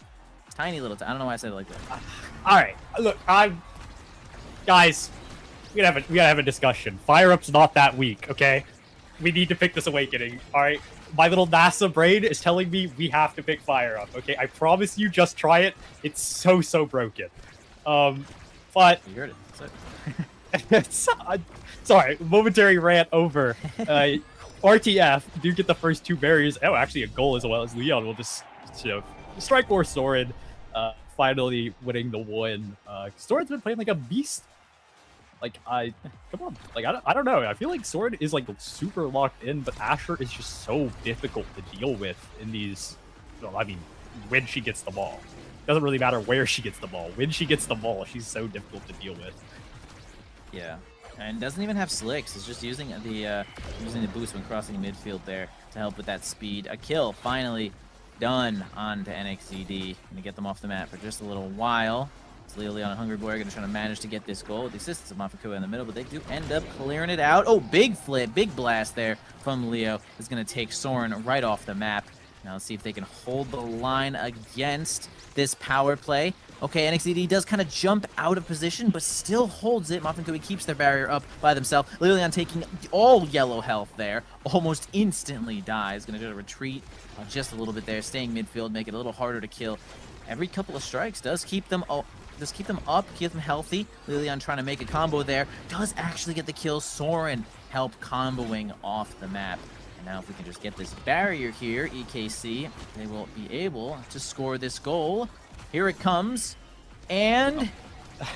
I don't know why I said it like that. All right, look, guys, we gotta have a discussion. Fire Up's not that weak, okay? We need to pick this Awakening, all right? My little NASA brain is telling me we have to pick Fire Up, okay? I promise you, just try it. It's so broken. But You heard it. sorry, momentary rant over. RTF do get the first 2 barriers. Oh, actually a goal as well as Leon will just, strike or Soren, finally winning the win. Soren's been playing like a beast. Like, come on. Like, I don't know. I feel like Soren is, like, super locked in, but Asher is just so difficult to deal with in these... Well, I mean, when she gets the ball. It doesn't really matter where she gets the ball. When she gets the ball, she's so difficult to deal with. Yeah. And doesn't even have slicks. It's just using the boost when crossing midfield there to help with that speed. A kill finally done on to NXCD. Gonna get them off the map for just a little while. It's Leon and Hungry Boy are gonna try to manage to get this goal with the assistance of Mafakua in the middle, but they do end up clearing it out. Oh, big flip, big blast there from Leo. Is gonna take Soren right off the map. Now let's see if they can hold the line against this power play. Okay, NXCD does kind of jump out of position, but still holds it. Mafakua keeps their barrier up by themselves. Leon taking all yellow health there. Almost instantly dies. Gonna try to retreat just a little bit there, staying midfield, make it a little harder to kill. Every couple of strikes does keep them up, keep them healthy. Lilian trying to make a combo there. Does actually get the kill. Soren help comboing off the map. And now if we can just get this barrier here, EKC, they will be able to score this goal. Here it comes. And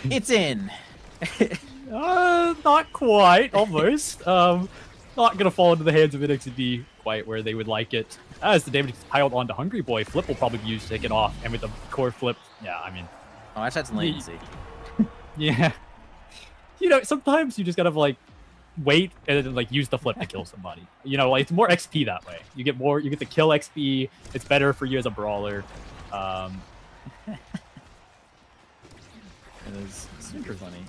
it's in. Not quite. Almost. Not going to fall into the hands of NXD quite where they would like it. As the damage is piled onto Hungry Boy, Flip will probably be used to take it off. And with the core flip, yeah, I mean... Oh, I had some latency. Yeah. You know, sometimes you just gotta, like, wait and then, like, use the flip to kill somebody. You know, like, it's more XP that way. You get the kill XP. It's better for you as a brawler. It is super funny.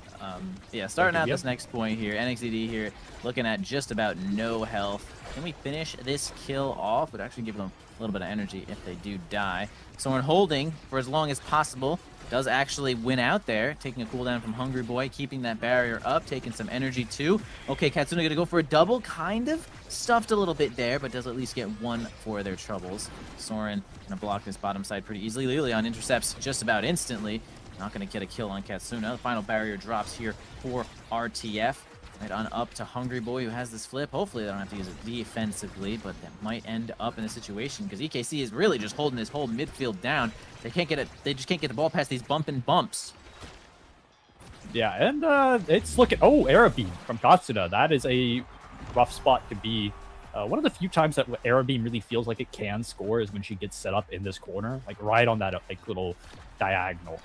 Yeah, starting out this next point here, NXDD here, looking at just about no health. Can we finish this kill off? Would actually give them a little bit of energy if they do die. Soren holding for as long as possible. Does actually win out there, taking a cooldown from Hungry Boy, keeping that barrier up, taking some energy too. Okay, Katsuna gonna go for a double, kind of stuffed a little bit there, but does at least get one for their troubles. Soren gonna block this bottom side pretty easily. Lilion intercepts just about instantly. Not gonna get a kill on Katsuna. The final barrier drops here for RTF. Right on up to Hungry Boy, who has this flip. Hopefully they don't have to use it defensively, but that might end up in a situation because EKC is really just holding this whole midfield down. They can't get it. They just can't get the ball past these bumps. Yeah, and it's looking. Oh, Arabeam from Katsuna. That is a rough spot to be. One of the few times that Arabeam really feels like it can score is when she gets set up in this corner, like right on that like little diagonal.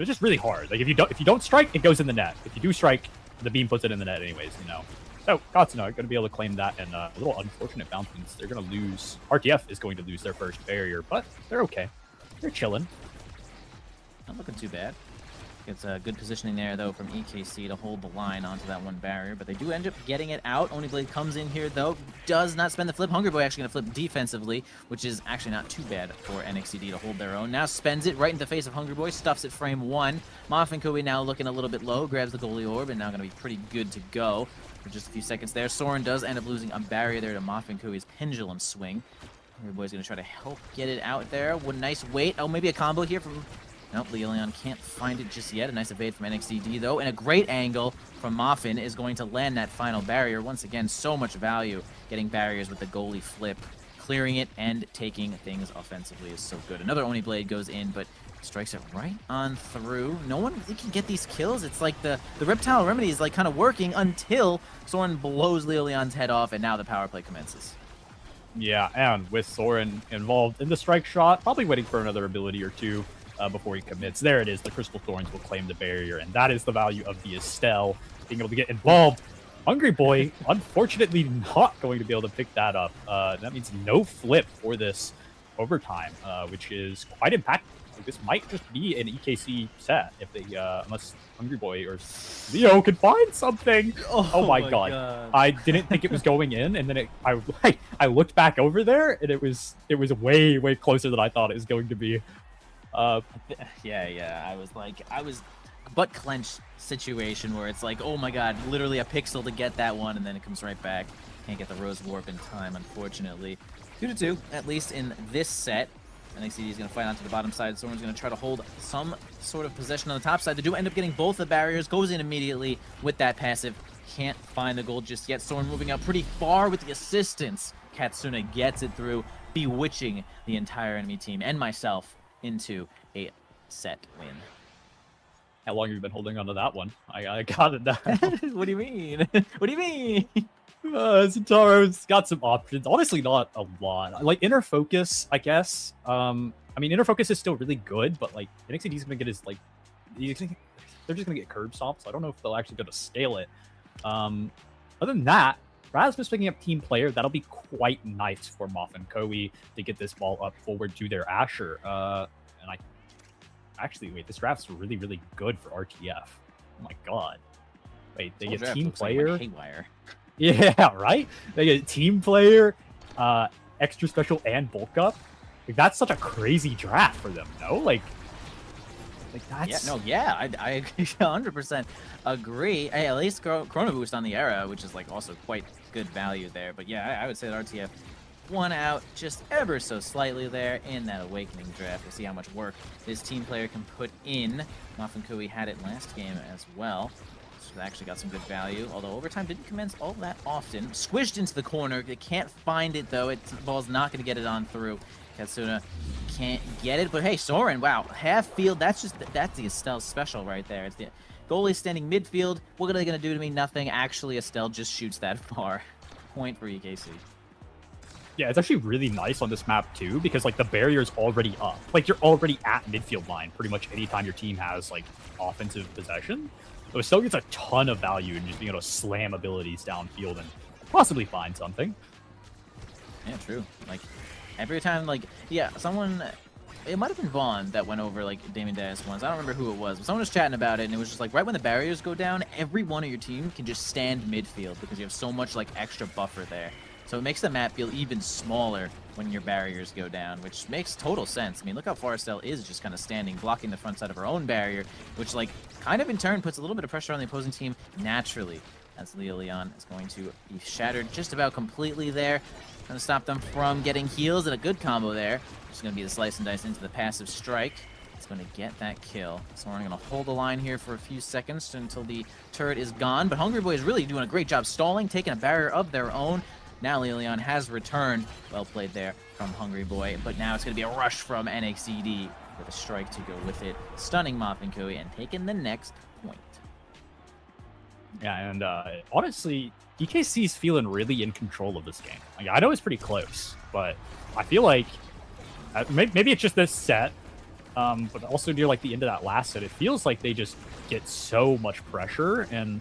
It's just really hard. Like if you don't strike, it goes in the net. If you do strike, the beam puts it in the net anyways, you know. So Katsuna are going to be able to claim that, and a little unfortunate bounce. They're going to lose. RTF is going to lose their first barrier, but they're okay. They're chilling. Not looking too bad. It's a good positioning there, though, from EKC to hold the line onto that one barrier, but they do end up getting it out. Only Blade comes in here, though, does not spend the flip. Hungry Boy actually going to flip defensively, which is actually not too bad for NXCD to hold their own. Now spends it right in the face of Hungry Boy, stuffs it frame one. Moffin Kui now looking a little bit low, grabs the goalie orb, and now going to be pretty good to go for just a few seconds there. Soren does end up losing a barrier there to Moffin Kui's pendulum swing. Hungry Boy's going to try to help get it out there. What a nice wait. Oh, maybe a combo here from... Nope, Leon can't find it just yet. A nice evade from NXDD, though, and a great angle from Moffin is going to land that final barrier. Once again, so much value getting barriers with the goalie flip. Clearing it and taking things offensively is so good. Another Oni Blade goes in, but strikes it right on through. No one really can get these kills. It's like the Reptile Remedy is like kind of working until Soren blows Leon's head off, and now the power play commences. Yeah, and with Soren involved in the strike shot, probably waiting for another ability or two. Before he commits. There it is. The Crystal Thorns will claim the barrier, and that is the value of the Estelle being able to get involved. Hungry Boy, unfortunately, not going to be able to pick that up. That means no flip for this overtime, which is quite impactful. Like, this might just be an EKC set if they, unless Hungry Boy or Leo can find something. Oh my god. I didn't think it was going in, and then I looked back over there, and it was way closer than I thought it was going to be. Yeah, I was butt clenched situation where it's like, oh my god, literally a pixel to get that one, and then it comes right back. Can't get the Rose Warp in time, unfortunately. 2-2, at least in this set. NXCD is going to fight onto the bottom side. Someone's going to try to hold some sort of possession on the top side. They do end up getting both the barriers, goes in immediately with that passive. Can't find the goal just yet. Soren moving out pretty far with the assistance. Katsuna gets it through, bewitching the entire enemy team and myself into a set win. How long have you been holding on to that one? I got it now. What do you mean? What do you mean? Zentaro's got some options. Honestly, not a lot. Like, Inner Focus, I guess. I mean, Inner Focus is still really good, but, like, NXTD's gonna get his, like... They're just gonna get curb stomped, so I don't know if they'll actually go to scale it. Other than that, Rasmus picking up Team Player, that'll be quite nice for Moffin Kui to get this ball up forward to their Asher. And wait, this draft's really good for RTF. Oh my god. Wait, they get Team Player. Like haywire. Yeah, right? They get Team Player, Extra Special, and Bulk Up. Like, that's such a crazy draft for them, no? Like that's... I 100% agree. Hey, at least Chrono Boost on the Era, which is like also quite good value there. But yeah, I would say that RTF won out just ever so slightly there in that Awakening draft. We'll see how much work this Team Player can put in. Moffin Kui had it last game as well. So they actually got some good value, although overtime didn't commence all that often. Squished into the corner. They can't find it, though. The ball's not going to get it on through. Katsuna can't get it, but hey, Soren, wow, half field, that's the Estelle special right there. It's the goalie standing midfield. What are they going to do to me? Nothing. Actually, Estelle just shoots that far. Point for EKC. Yeah, it's actually really nice on this map, too, because, like, the barrier's already up. Like, you're already at midfield line pretty much anytime your team has, like, offensive possession. So Estelle gets a ton of value in just being able to slam abilities downfield and possibly find something. Yeah, true. Like, every time, like, yeah, someone it might have been Vaughn that went over like Damien Dias once. I don't remember who it was, but someone was chatting about it, and it was just like right when the barriers go down, every one of your team can just stand midfield because you have so much like extra buffer there. So it makes the map feel even smaller when your barriers go down, which makes total sense. I mean, look how far Estelle is just kind of standing, blocking the front side of her own barrier, which like kind of in turn puts a little bit of pressure on the opposing team naturally, as Leon is going to be shattered just about completely there. Going to stop them from getting heals, and a good combo there. Just going to be the slice and dice into the passive strike. It's going to get that kill. So we're going to hold the line here for a few seconds until the turret is gone. But Hungry Boy is really doing a great job stalling, taking a barrier of their own. Now Leon has returned. Well played there from Hungry Boy. But now it's going to be a rush from NXCD with a strike to go with it. Stunning Mopinkoe and taking the next point. Yeah, and honestly, EKC's feeling really in control of this game. Like, I know it's pretty close, but I feel like maybe it's just this set, but also near like the end of that last set, it feels like they just get so much pressure, and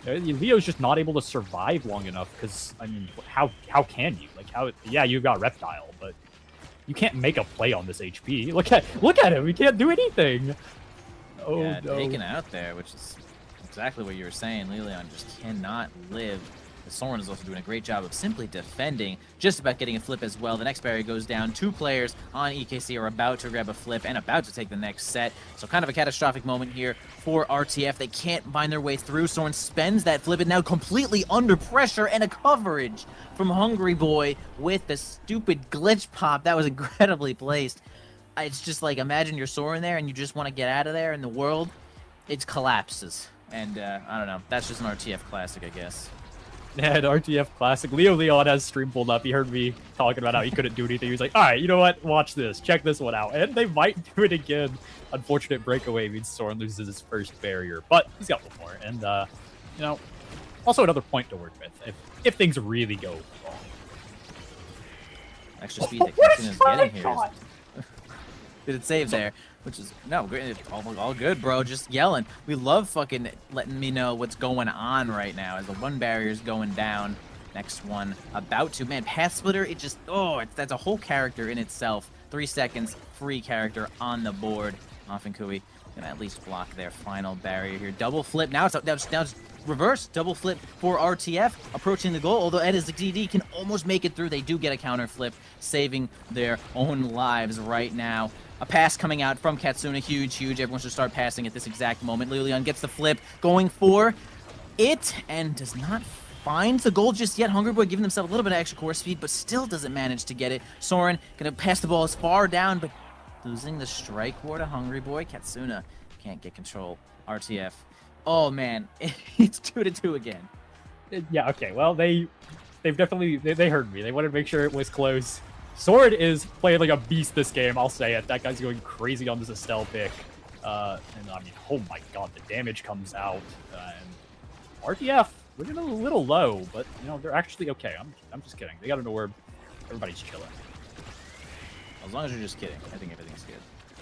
Leo's just not able to survive long enough. Because I mean, how can you? Like, how? Yeah, you've got Reptile, but you can't make a play on this HP. Look at him. He can't do anything. Oh yeah, no. taken out there, which is exactly what you were saying. Leon just cannot live. Soren is also doing a great job of simply defending, just about getting a flip as well. The next barrier goes down. 2 players on EKC are about to grab a flip and about to take the next set. So kind of a catastrophic moment here for RTF. They can't find their way through. Soren spends that flip and now completely under pressure, and a coverage from Hungry Boy with the stupid glitch pop. That was incredibly placed. It's just like, imagine you're Soren there and you just want to get out of there, and the world, it collapses. And I don't know, that's just an RTF classic, I guess. Yeah, an RTF classic. Leon has stream pulled up. He heard me talking about how he couldn't do anything. He was like, all right, you know what? Watch this. Check this one out. And they might do it again. Unfortunate breakaway means Soren loses his first barrier, but he's got one more. And, you know, also another point to work with if things really go wrong. Extra speed that Kitten is getting here. Did it save there? Which is, no, great. All good, bro. Just yelling. We love fucking letting me know what's going on right now as the one barrier is going down. Next one about to. Man, Path Splitter, it just, that's a whole character in itself. 3 seconds, free character on the board. Mopinkoe gonna at least block their final barrier here. Double flip. Now it's reverse. Double flip for RTF approaching the goal. Although NXCD can almost make it through. They do get a counter flip, saving their own lives right now. A pass coming out from Katsuna, huge. Everyone should start passing at this exact moment. Leon gets the flip, going for it, and does not find the goal just yet. Hungry Boy giving himself a little bit of extra core speed, but still doesn't manage to get it. Soren gonna pass the ball as far down, but losing the strike war to Hungry Boy. Katsuna can't get control. RTF. Oh man, it's 2-2 again. Yeah, okay. Well, they've definitely they heard me. They wanted to make sure it was close. Sword is playing like a beast this game, I'll say it. That guy's going crazy on this Estelle pick. And I mean, oh my god, the damage comes out. And RTF, we're getting a little low, but you know, they're actually okay. I'm just kidding. They got an orb. Everybody's chilling. As long as you're just kidding, I think everything's good.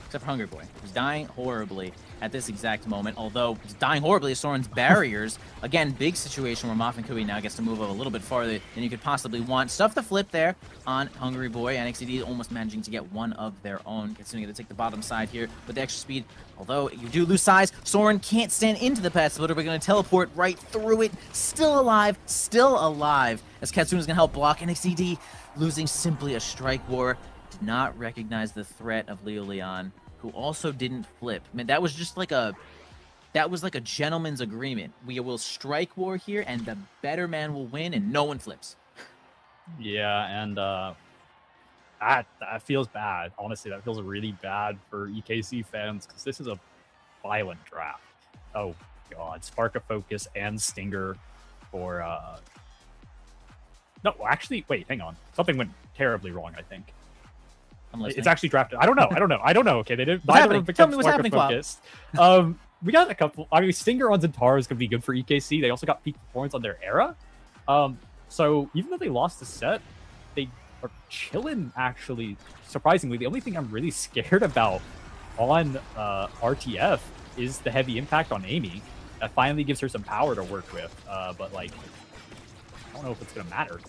Except for Hungry Boy, who's dying horribly at this exact moment. Although he's dying horribly as Soren's barriers. Again, big situation where Mopinkoe now gets to move a little bit farther than you could possibly want. Stuff the flip there on Hungry Boy. NXCD almost managing to get one of their own. Katsuna going to take the bottom side here with the extra speed. Although you do lose size, Soren can't stand into the path splitter. We're going to teleport right through it. Still alive. As Katsuna's going to help block. NXCD losing simply a strike war. Did not recognize the threat of Leon, who also didn't flip. I mean, that was just like a gentleman's agreement. We will strike war here, and the better man will win, and no one flips. Yeah, and that feels bad. Honestly, that feels really bad for EKC fans, because this is a violent draft. Oh god, Spark of Focus and Stinger for no, actually, wait, hang on. Something went terribly wrong, I think. It's actually drafted. I don't know. Okay, they didn't. What's happening? Tell me what's happening, Quap. We got a couple. I mean, Stinger on Zentara is gonna be good for EKC. They also got peak performance on their Era. So even though they lost the set, they are chilling. Actually, surprisingly, the only thing I'm really scared about on RTF is the heavy impact on Amy. That finally gives her some power to work with. But like, I don't know if it's gonna matter.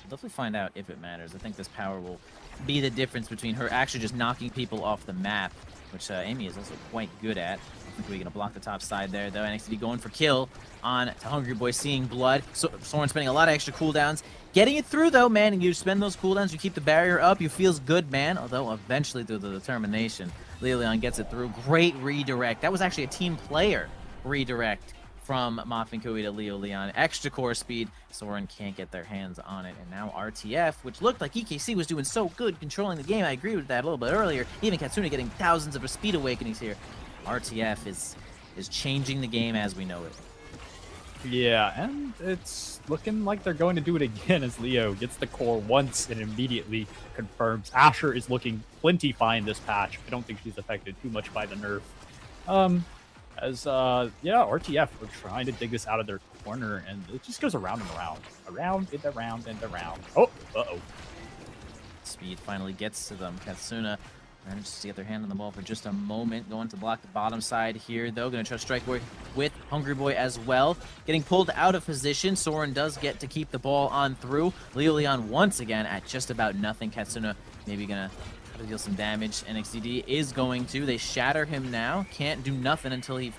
Definitely find out if it matters. I think this power will be the difference between her actually just knocking people off the map, which Amy is also quite good at. I think we're going to block the top side there, though. NXT going for kill on to Hungry Boy, seeing blood. So Soren spending a lot of extra cooldowns. Getting it through, though, man. And you spend those cooldowns, you keep the barrier up, you feels good, man. Although eventually through the determination, Leon gets it through. Great redirect. That was actually a team player redirect from Mafenkui to Leon. Extra core speed. Soren can't get their hands on it. And now RTF, which looked like EKC was doing so good controlling the game. I agree with that a little bit earlier. Even Katsuna getting thousands of speed awakenings here. RTF is changing the game as we know it. Yeah, and it's looking like they're going to do it again as Leo gets the core once and immediately confirms. Asher is looking plenty fine this patch. I don't think she's affected too much by the nerf. Yeah, RTF are trying to dig this out of their corner, and it just goes around and around. Around and around and around. Oh, uh-oh. Speed finally gets to them. Katsuna manages to get their hand on the ball for just a moment. Going to block the bottom side here, though. Going to try to strike with Hungry Boy as well. Getting pulled out of position. Soren does get to keep the ball on through. Leon once again at just about nothing. Katsuna maybe going to try to deal some damage. NXDD is going to. They shatter him now. Can't do nothing until he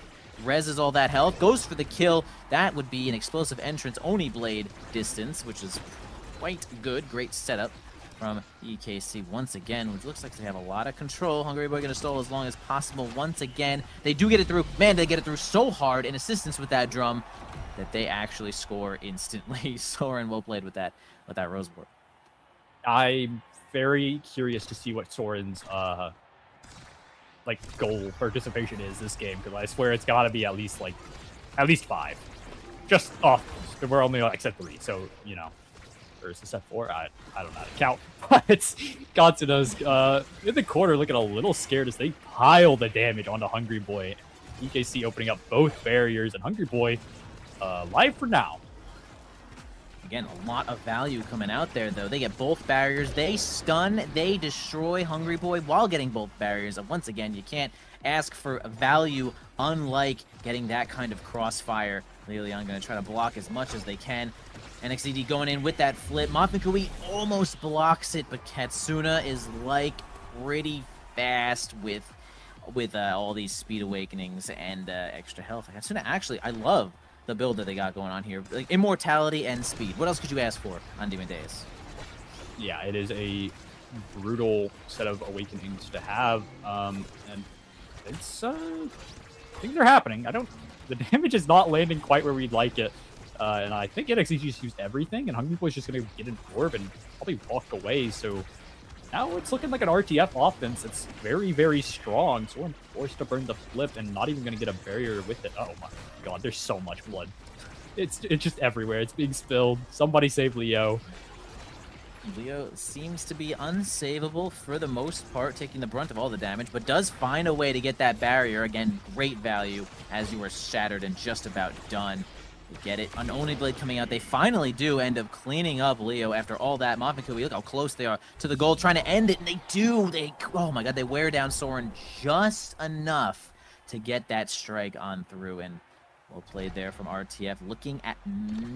reses all that health. Goes for the kill. That would be an explosive entrance Oni blade distance, which is quite good. Great setup from EKC once again, which looks like they have a lot of control. Hungry Boy going to stall as long as possible once again. They do get it through. Man, they get it through so hard in assistance with that drum that they actually score instantly. Soren well played with that Roseboro. I'm very curious to see what Soren's goal participation is this game, because I swear it's got to be at least 5. Just off. We're only on set 3, so you know. Or is it set 4? I don't know how to count. But Katsuna's in the corner looking a little scared as they pile the damage onto Hungry Boy. EKC opening up both barriers, and Hungry Boy live for now. Again, a lot of value coming out there, though. They get both barriers. They stun. They destroy Hungry Boy while getting both barriers. And once again, you can't ask for value unlike getting that kind of crossfire. Leon going to try to block as much as they can. NXDD going in with that flip. Mafenkui almost blocks it, but Katsuna is pretty fast with all these speed awakenings and extra health. Katsuna actually, I love the build that they got going on here. Like immortality and speed. What else could you ask for on Demon Days? Yeah, it is a brutal set of awakenings to have, and it's things are happening. The damage is not landing quite where we'd like it. And I think NXT just used everything, and Hungry Boy's just going to get an orb and probably walk away. So now it's looking like an RTF offense that's very, very strong. So I'm forced to burn the flip and not even going to get a barrier with it. Oh my god, there's so much blood. It's just everywhere. It's being spilled. Somebody save Leo. Leo seems to be unsavable for the most part, taking the brunt of all the damage, but does find a way to get that barrier. Again, great value as you are shattered and just about done. They get it. An Oni Blade coming out. They finally do end up cleaning up Leo after all that. Mafenkui, look how close they are to the goal, trying to end it, and they do. Oh my god, they wear down Soren just enough to get that strike on through, and well played there from RTF. Looking at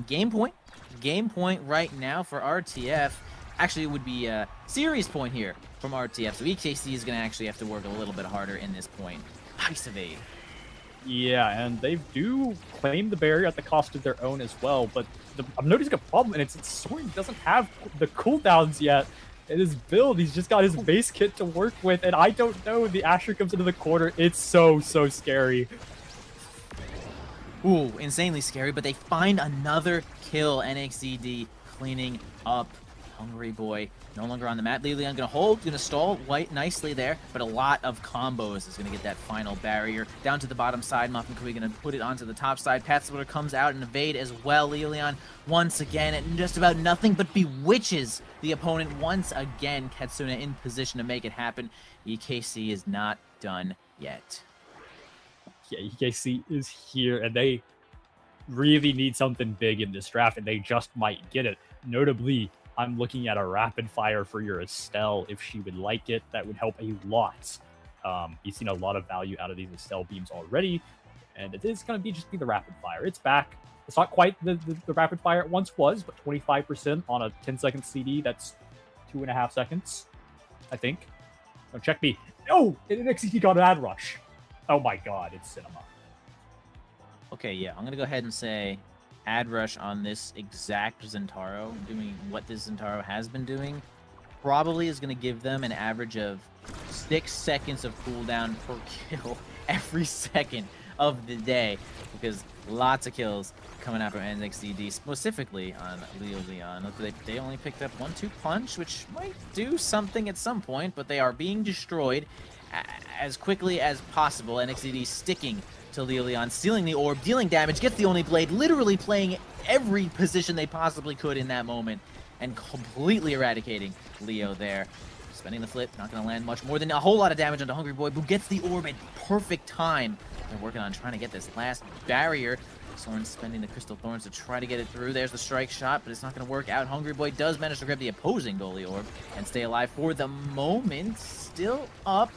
game point. Game point right now for RTF. Actually, it would be a series point here from RTF, so EKC is going to actually have to work a little bit harder in this point. Nice evade. Yeah, and they do claim the barrier at the cost of their own as well, but I'm noticing a problem, and it's that Soren doesn't have the cooldowns yet in his build. He's just got his base kit to work with, and I don't know. The Asher comes into the corner. It's so scary. Ooh, insanely scary, but they find another kill. NXDD cleaning up Hungry Boy. No longer on the mat. Leon gonna hold, gonna stall White nicely there, but a lot of combos is gonna get that final barrier. Down to the bottom side, Mafenkui gonna put it onto the top side. Patswater comes out and evade as well. Leon once again at just about nothing but bewitches the opponent once again. Katsuna in position to make it happen. EKC is not done yet. Yeah, EKC is here, and they really need something big in this draft, and they just might get it. Notably, I'm looking at a rapid fire for your Estelle if she would like it. That would help a lot. You've seen a lot of value out of these Estelle beams already, and it is going to just be the rapid fire. It's back. It's not quite the rapid fire it once was, but 25% on a 10-second CD. That's 2.5 seconds. I think. Don't check me. No! NXT got an ad rush. Oh my god, it's cinema. Okay, yeah, I'm gonna go ahead and say ad rush on this exact Zentaro, doing what this Zentaro has been doing, probably is gonna give them an average of 6 seconds of cooldown per kill every second of the day, because lots of kills coming out from NXTD, specifically on Leo Leon. They only picked up 1-2 punch, which might do something at some point, but they are being destroyed as quickly as possible. NXTD sticking to Leo Leon, stealing the orb, dealing damage, gets the only blade, literally playing every position they possibly could in that moment, and completely eradicating Leo there. Spending the flip, not going to land much more than a whole lot of damage onto Hungry Boy, who gets the orb at perfect time. They're working on trying to get this last barrier. Soren spending the Crystal Thorns to try to get it through. There's the strike shot, but it's not going to work out. Hungry Boy does manage to grab the opposing goalie orb and stay alive for the moment. Still up.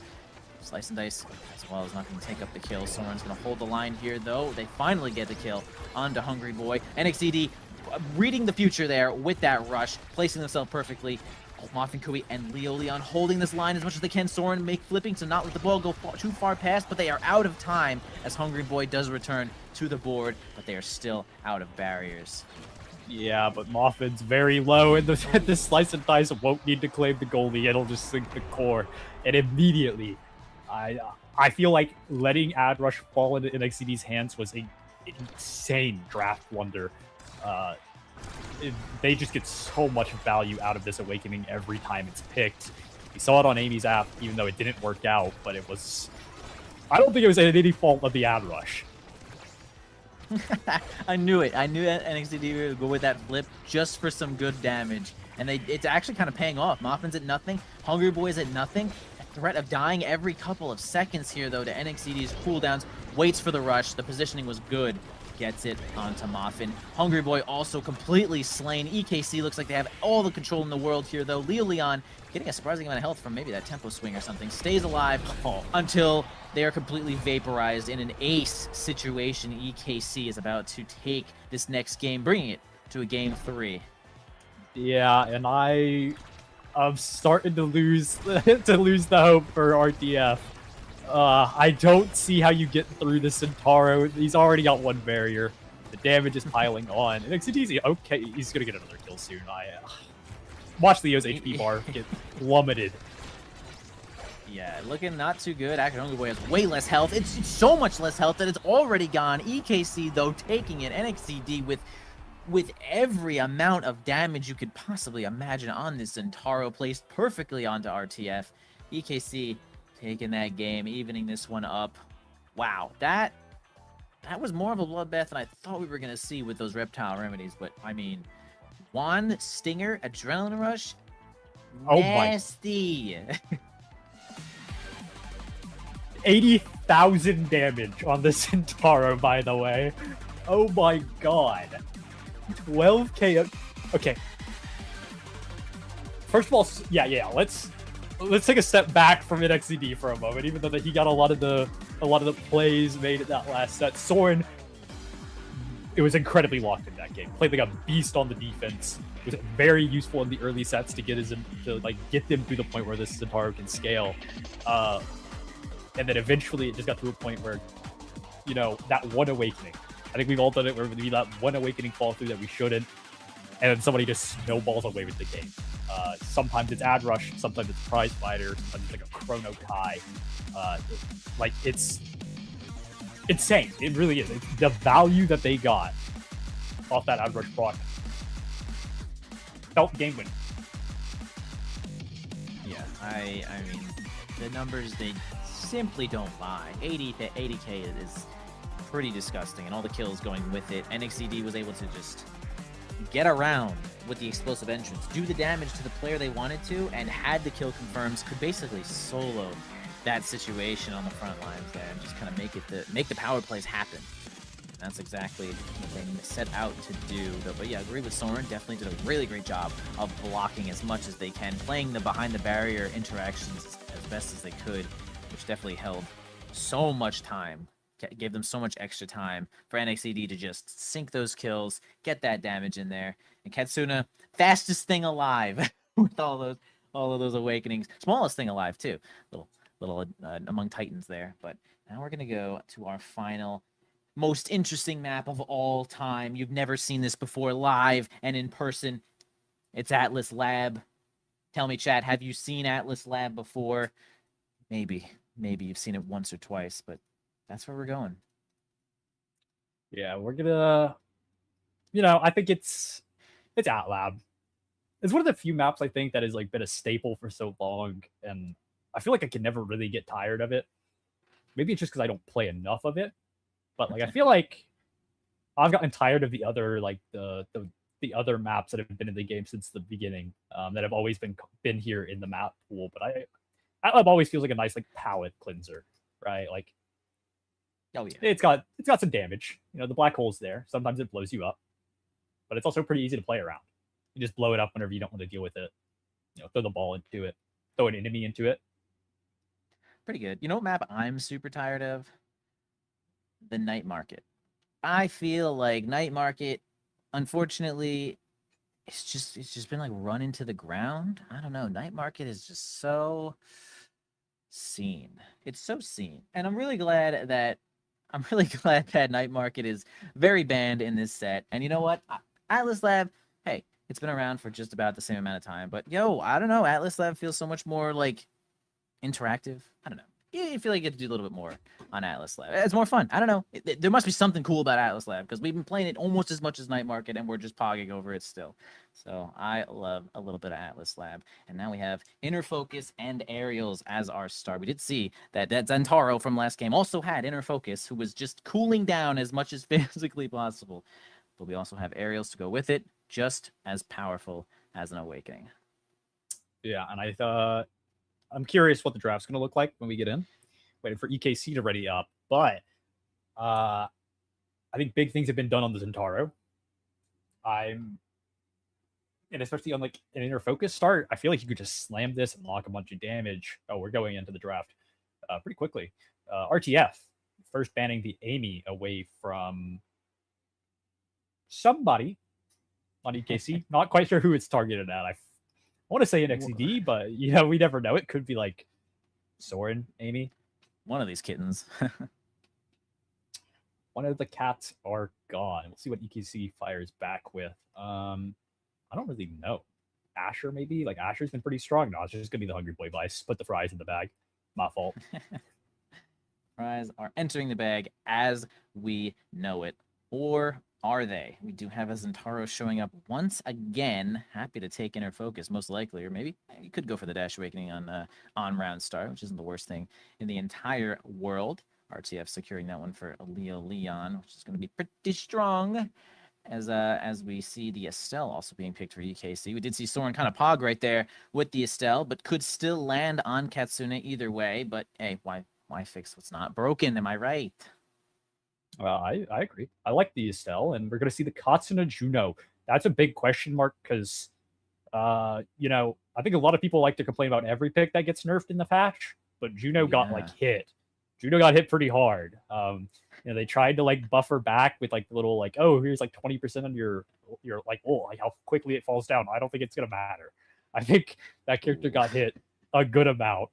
Slice and dice as well is not going to take up the kill. Soren's going to hold the line here, though. They finally get the kill onto Hungry Boy. NXTD reading the future there with that rush, placing themselves perfectly. Moffin Kui and Leo Leon holding this line as much as they can. Soren flipping to not let the ball go too far past, but they are out of time as Hungry Boy does return to the board, but they are still out of barriers. Yeah, but Moffin's very low, and the slice and dice won't need to claim the goalie. It'll just sink the core, and immediately, I feel like letting Ad Rush fall into NXTD's hands was an insane draft blunder. They just get so much value out of this Awakening every time it's picked. We saw it on Amy's app, even though it didn't work out, but it was... I don't think it was any fault of the Ad Rush. I knew it. I knew that NXTD would go with that flip just for some good damage. And it's actually kind of paying off. Moffin's at nothing. Hungry Boy's at nothing. A threat of dying every couple of seconds here, though, to NXTD's cooldowns. Waits for the rush. The positioning was good. Gets it onto Moffin. Hungry Boy also completely slain. EKC looks like they have all the control in the world here, though. Leo Leon getting a surprising amount of health from maybe that tempo swing or something. Stays alive until they are completely vaporized in an ace situation. EKC is about to take this next game, bringing it to a game 3. Yeah, and I'm starting to lose the hope for RTF. I don't see how you get through the Centauro. He's already got one barrier. The damage is piling on. And it's easy. Okay, he's gonna get another kill soon. Watch Leo's HP bar get plummeted. Yeah, looking not too good. Actually, Hungry Boy has way less health. It's so much less health that it's already gone. EKC, though, taking it. NXTD with every amount of damage you could possibly imagine on this Centauro, placed perfectly onto RTF. EKC taking that game, evening this one up. Wow, that was more of a bloodbath than I thought we were going to see with those reptile remedies. But, I mean, Wand, Stinger, Adrenaline Rush, nasty. 80,000 damage on the Centauro, by the way. Oh my god. 12k. Okay. First of all, yeah. Let's take a step back from NXTD for a moment. Even though that he got a lot of the plays made at that last set, Soren, it was incredibly locked in that game. Played like a beast on the defense. It was very useful in the early sets to get them to the point where this Centauro can scale. And then eventually it just got to a point where, you know, that one awakening. I think we've all done it where we let one awakening fall through that we shouldn't, and then somebody just snowballs away with the game. Sometimes it's Ad Rush, sometimes it's Prize Fighter, sometimes it's like a Chrono Kai. It's insane. It really is. The value that they got off that Ad Rush proc felt game winning. Yeah, I mean, the numbers, they simply don't lie. 80k is pretty disgusting, and all the kills going with it. NXTD was able to just get around with the explosive entrance, do the damage to the player they wanted to, and had the kill confirms, could basically solo that situation on the front lines there and just kind of make the power plays happen. And that's exactly what they set out to do. But yeah, I agree with Soren. Definitely did a really great job of blocking as much as they can, playing the behind the barrier interactions as best as they could, which definitely held so much time. Gave them so much extra time for NXTD to just sink those kills, get that damage in there. And Katsuna, fastest thing alive with all all of those awakenings. Smallest thing alive too. Little among titans there. But now we're gonna go to our final, most interesting map of all time. You've never seen this before live and in person. It's Atlas Lab. Tell me, chat, have you seen Atlas Lab before? Maybe you've seen it once or twice, but that's where we're going. Yeah, we're gonna. I think it's Atlab. It's one of the few maps I think that has like been a staple for so long, and I feel like I can never really get tired of it. Maybe it's just because I don't play enough of it, but like I feel like I've gotten tired of the other like the other maps that have been in the game since the beginning, that have always been here in the map pool. But Atlab always feels like a nice like palette cleanser, right? Like, oh yeah, it's got some damage. The black hole's there. Sometimes it blows you up, but it's also pretty easy to play around. You just blow it up whenever you don't want to deal with it. Throw the ball into it, throw an enemy into it. Pretty good. You know what map I'm super tired of? The Night Market. I feel like Night Market, unfortunately, it's just been like run into the ground. I don't know. Night Market is just so seen. It's so seen, and I'm really glad that Night Market is very banned in this set. And you know what? Atlas Lab, hey, it's been around for just about the same amount of time, but I don't know. Atlas Lab feels so much more like interactive. I don't know. You feel like you get to do a little bit more on Atlas Lab. It's more fun. I don't know. There must be something cool about Atlas Lab because we've been playing it almost as much as Night Market, and we're just pogging over it still. So I love a little bit of Atlas Lab. And now we have Inner Focus and Aerials as our star. We did see that Zentaro from last game also had Inner Focus, who was just cooling down as much as physically possible. But we also have Aerials to go with it, just as powerful as an Awakening. Yeah, and I'm curious what the draft's going to look like when we get in. Waiting for EKC to ready up. But I think big things have been done on the Zentaro. And especially on like an Inner Focus start, I feel like you could just slam this and lock a bunch of damage. Oh, we're going into the draft pretty quickly. RTF, first banning the Amy away from somebody on EKC. Not quite sure who it's targeted at. I want to say an XCD, but we never know. It could be like Soren, Amy. One of these kittens. One of the cats are gone. We'll see what EKC fires back with. I don't really know. Asher, maybe? Like, Asher's been pretty strong. No, it's just going to be the Hungry Boy, but I put the fries in the bag. My fault. Fries are entering the bag as we know it. Or are they? We do have a Zentaro showing up once again. Happy to take Inner Focus, most likely. Or maybe you could go for the Dash Awakening on round start, which isn't the worst thing in the entire world. RTF securing that one for Leo Leon, which is going to be pretty strong. As we see the Estelle also being picked for EKC. We did see Soren kind of pog right there with the Estelle, but could still land on Katsune either way. But hey, why fix what's not broken? Am I right? I agree. I like the Estelle, and we're going to see the Katsune Juno. That's a big question mark because, I think a lot of people like to complain about every pick that gets nerfed in the patch, but Juno got like hit. Juno got hit pretty hard. They tried to like buffer back with like little like, oh, here's like 20% on your like, oh, like how quickly it falls down. I don't think it's gonna matter. I think that character got hit a good amount.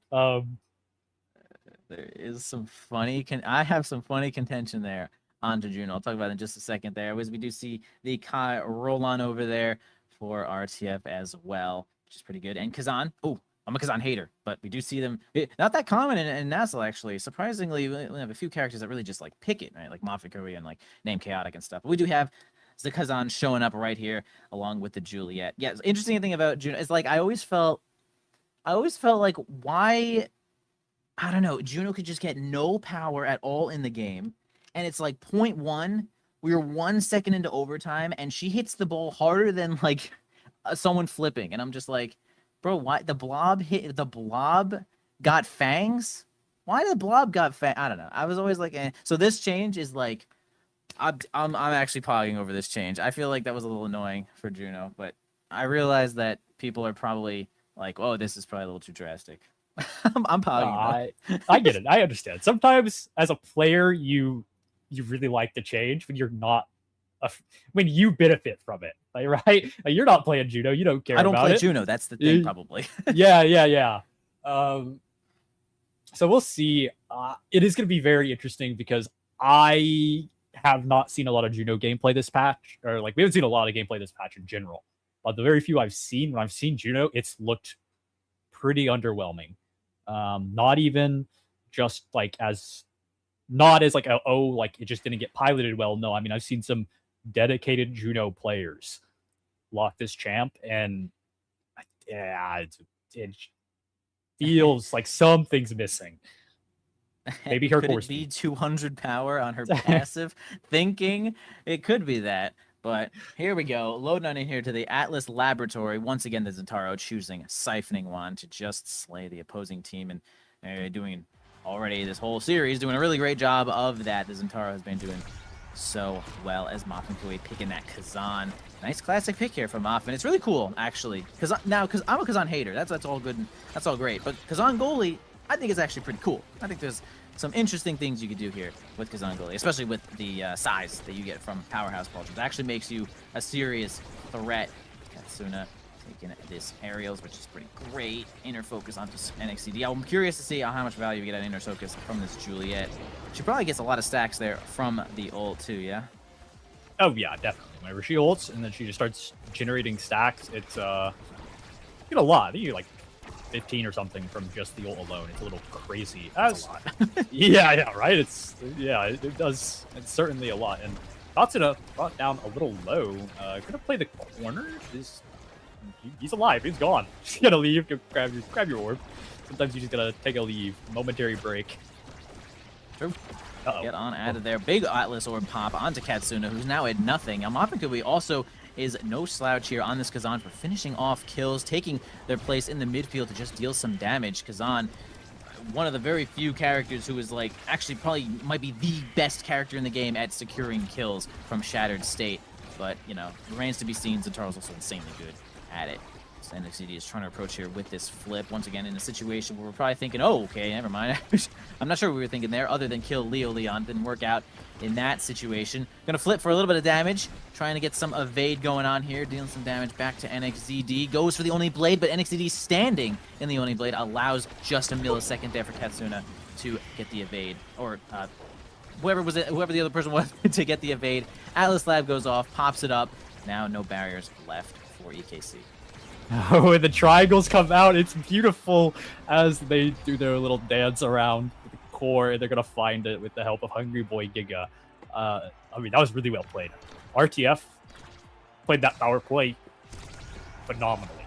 There is some funny. I have some funny contention there onto Juno. I'll talk about it in just a second. There, as we do see the Kai roll on over there for RTF as well, which is pretty good. And Kazan, oh, I'm a Kazan hater, but we do see them. Not that common in NASL, actually. Surprisingly, we have a few characters that really just like pick it, right? Like Mafukuri and like Name Chaotic and stuff. But we do have the Kazan showing up right here along with the Juliet. Yeah, interesting thing about Juno is like I always felt like why, I don't know, Juno could just get no power at all in the game, and it's like 0.1. We were 1 second into overtime, and she hits the ball harder than like someone flipping, and I'm just like, bro, why the blob got fangs? Why did the blob got fangs? I don't know. I was always like, eh. So this change is like, I'm actually pogging over this change. I feel like that was a little annoying for Juno, but I realize that people are probably like, oh, this is probably a little too drastic. I'm pogging. I get it. I understand. Sometimes as a player, you really like the change when you're not, when you benefit from it. Like, right? Like, you're not playing Juno. You don't care I don't about play it. Juno. That's the thing, probably. Yeah. So we'll see. It is going to be very interesting because I have not seen a lot of Juno gameplay this patch, or like we haven't seen a lot of gameplay this patch in general. But the very few I've seen, when I've seen Juno, it's looked pretty underwhelming. Not even just like as not as like like it just didn't get piloted well. No, I mean I've seen some dedicated Juno players lock this champ, and yeah, it feels like something's missing. Maybe her could core it be speed. 200 power on her passive? Thinking it could be that. But here we go, loading on in here to the Atlas Laboratory. Once again, the Zentaro choosing Siphoning Wand to just slay the opposing team, and they're doing already this whole series, doing a really great job of that. The Zentaro has been doing so well as Moffin Kui picking that Kazan. Nice classic pick here from Moffin. It's really cool, actually. Because I'm a Kazan hater. That's all good. That's all great. But Kazan goalie, I think is actually pretty cool. I think there's some interesting things you could do here with Kazan goalie, especially with the size that you get from Powerhouse Culture. It actually makes you a serious threat. Katsuna taking this aerials, which is pretty great. Inner focus onto NXCD. I'm curious to see how much value we get on inner focus from this Juliet. She probably gets a lot of stacks there from the ult too, yeah? Oh yeah, definitely. Whenever she ults and then she just starts generating stacks, it's you get a lot. I think you get like 15 or something from just the ult alone. It's a little crazy. That's a lot. yeah, right. It does. It's certainly a lot. And Katsuna brought down a little low. Gonna play the corner. He's alive. He's gone. Just gotta leave. Go grab your orb. Sometimes you just gotta take a leave. Momentary break. True. Get on out of there. Big Atlas Orb pop onto Katsuna, who's now at nothing. Moffin also is no slouch here on this Kazan for finishing off kills, taking their place in the midfield to just deal some damage. Kazan, one of the very few characters who is like, actually probably might be the best character in the game at securing kills from Shattered State. But, you know, remains to be seen. Zentaro's also insanely good at it. So NXCD is trying to approach here with this flip. Once again, in a situation where we're probably thinking, oh, okay, never mind. I'm not sure what we were thinking there, other than kill Leo Leon. Didn't work out in that situation. Gonna flip for a little bit of damage. Trying to get some evade going on here. Dealing some damage back to NXZD. Goes for the Oni Blade, but NXZD standing in the Oni Blade allows just a millisecond there for Katsuna to get the evade. Or whoever the other person was to get the evade. Atlas Lab goes off, pops it up. Now no barriers left for EKC. Oh, and the triangles come out. It's beautiful as they do their little dance around the core, and they're gonna find it with the help of Hungry Boy Giga. I mean, that was really well played. RTF played that power play phenomenally.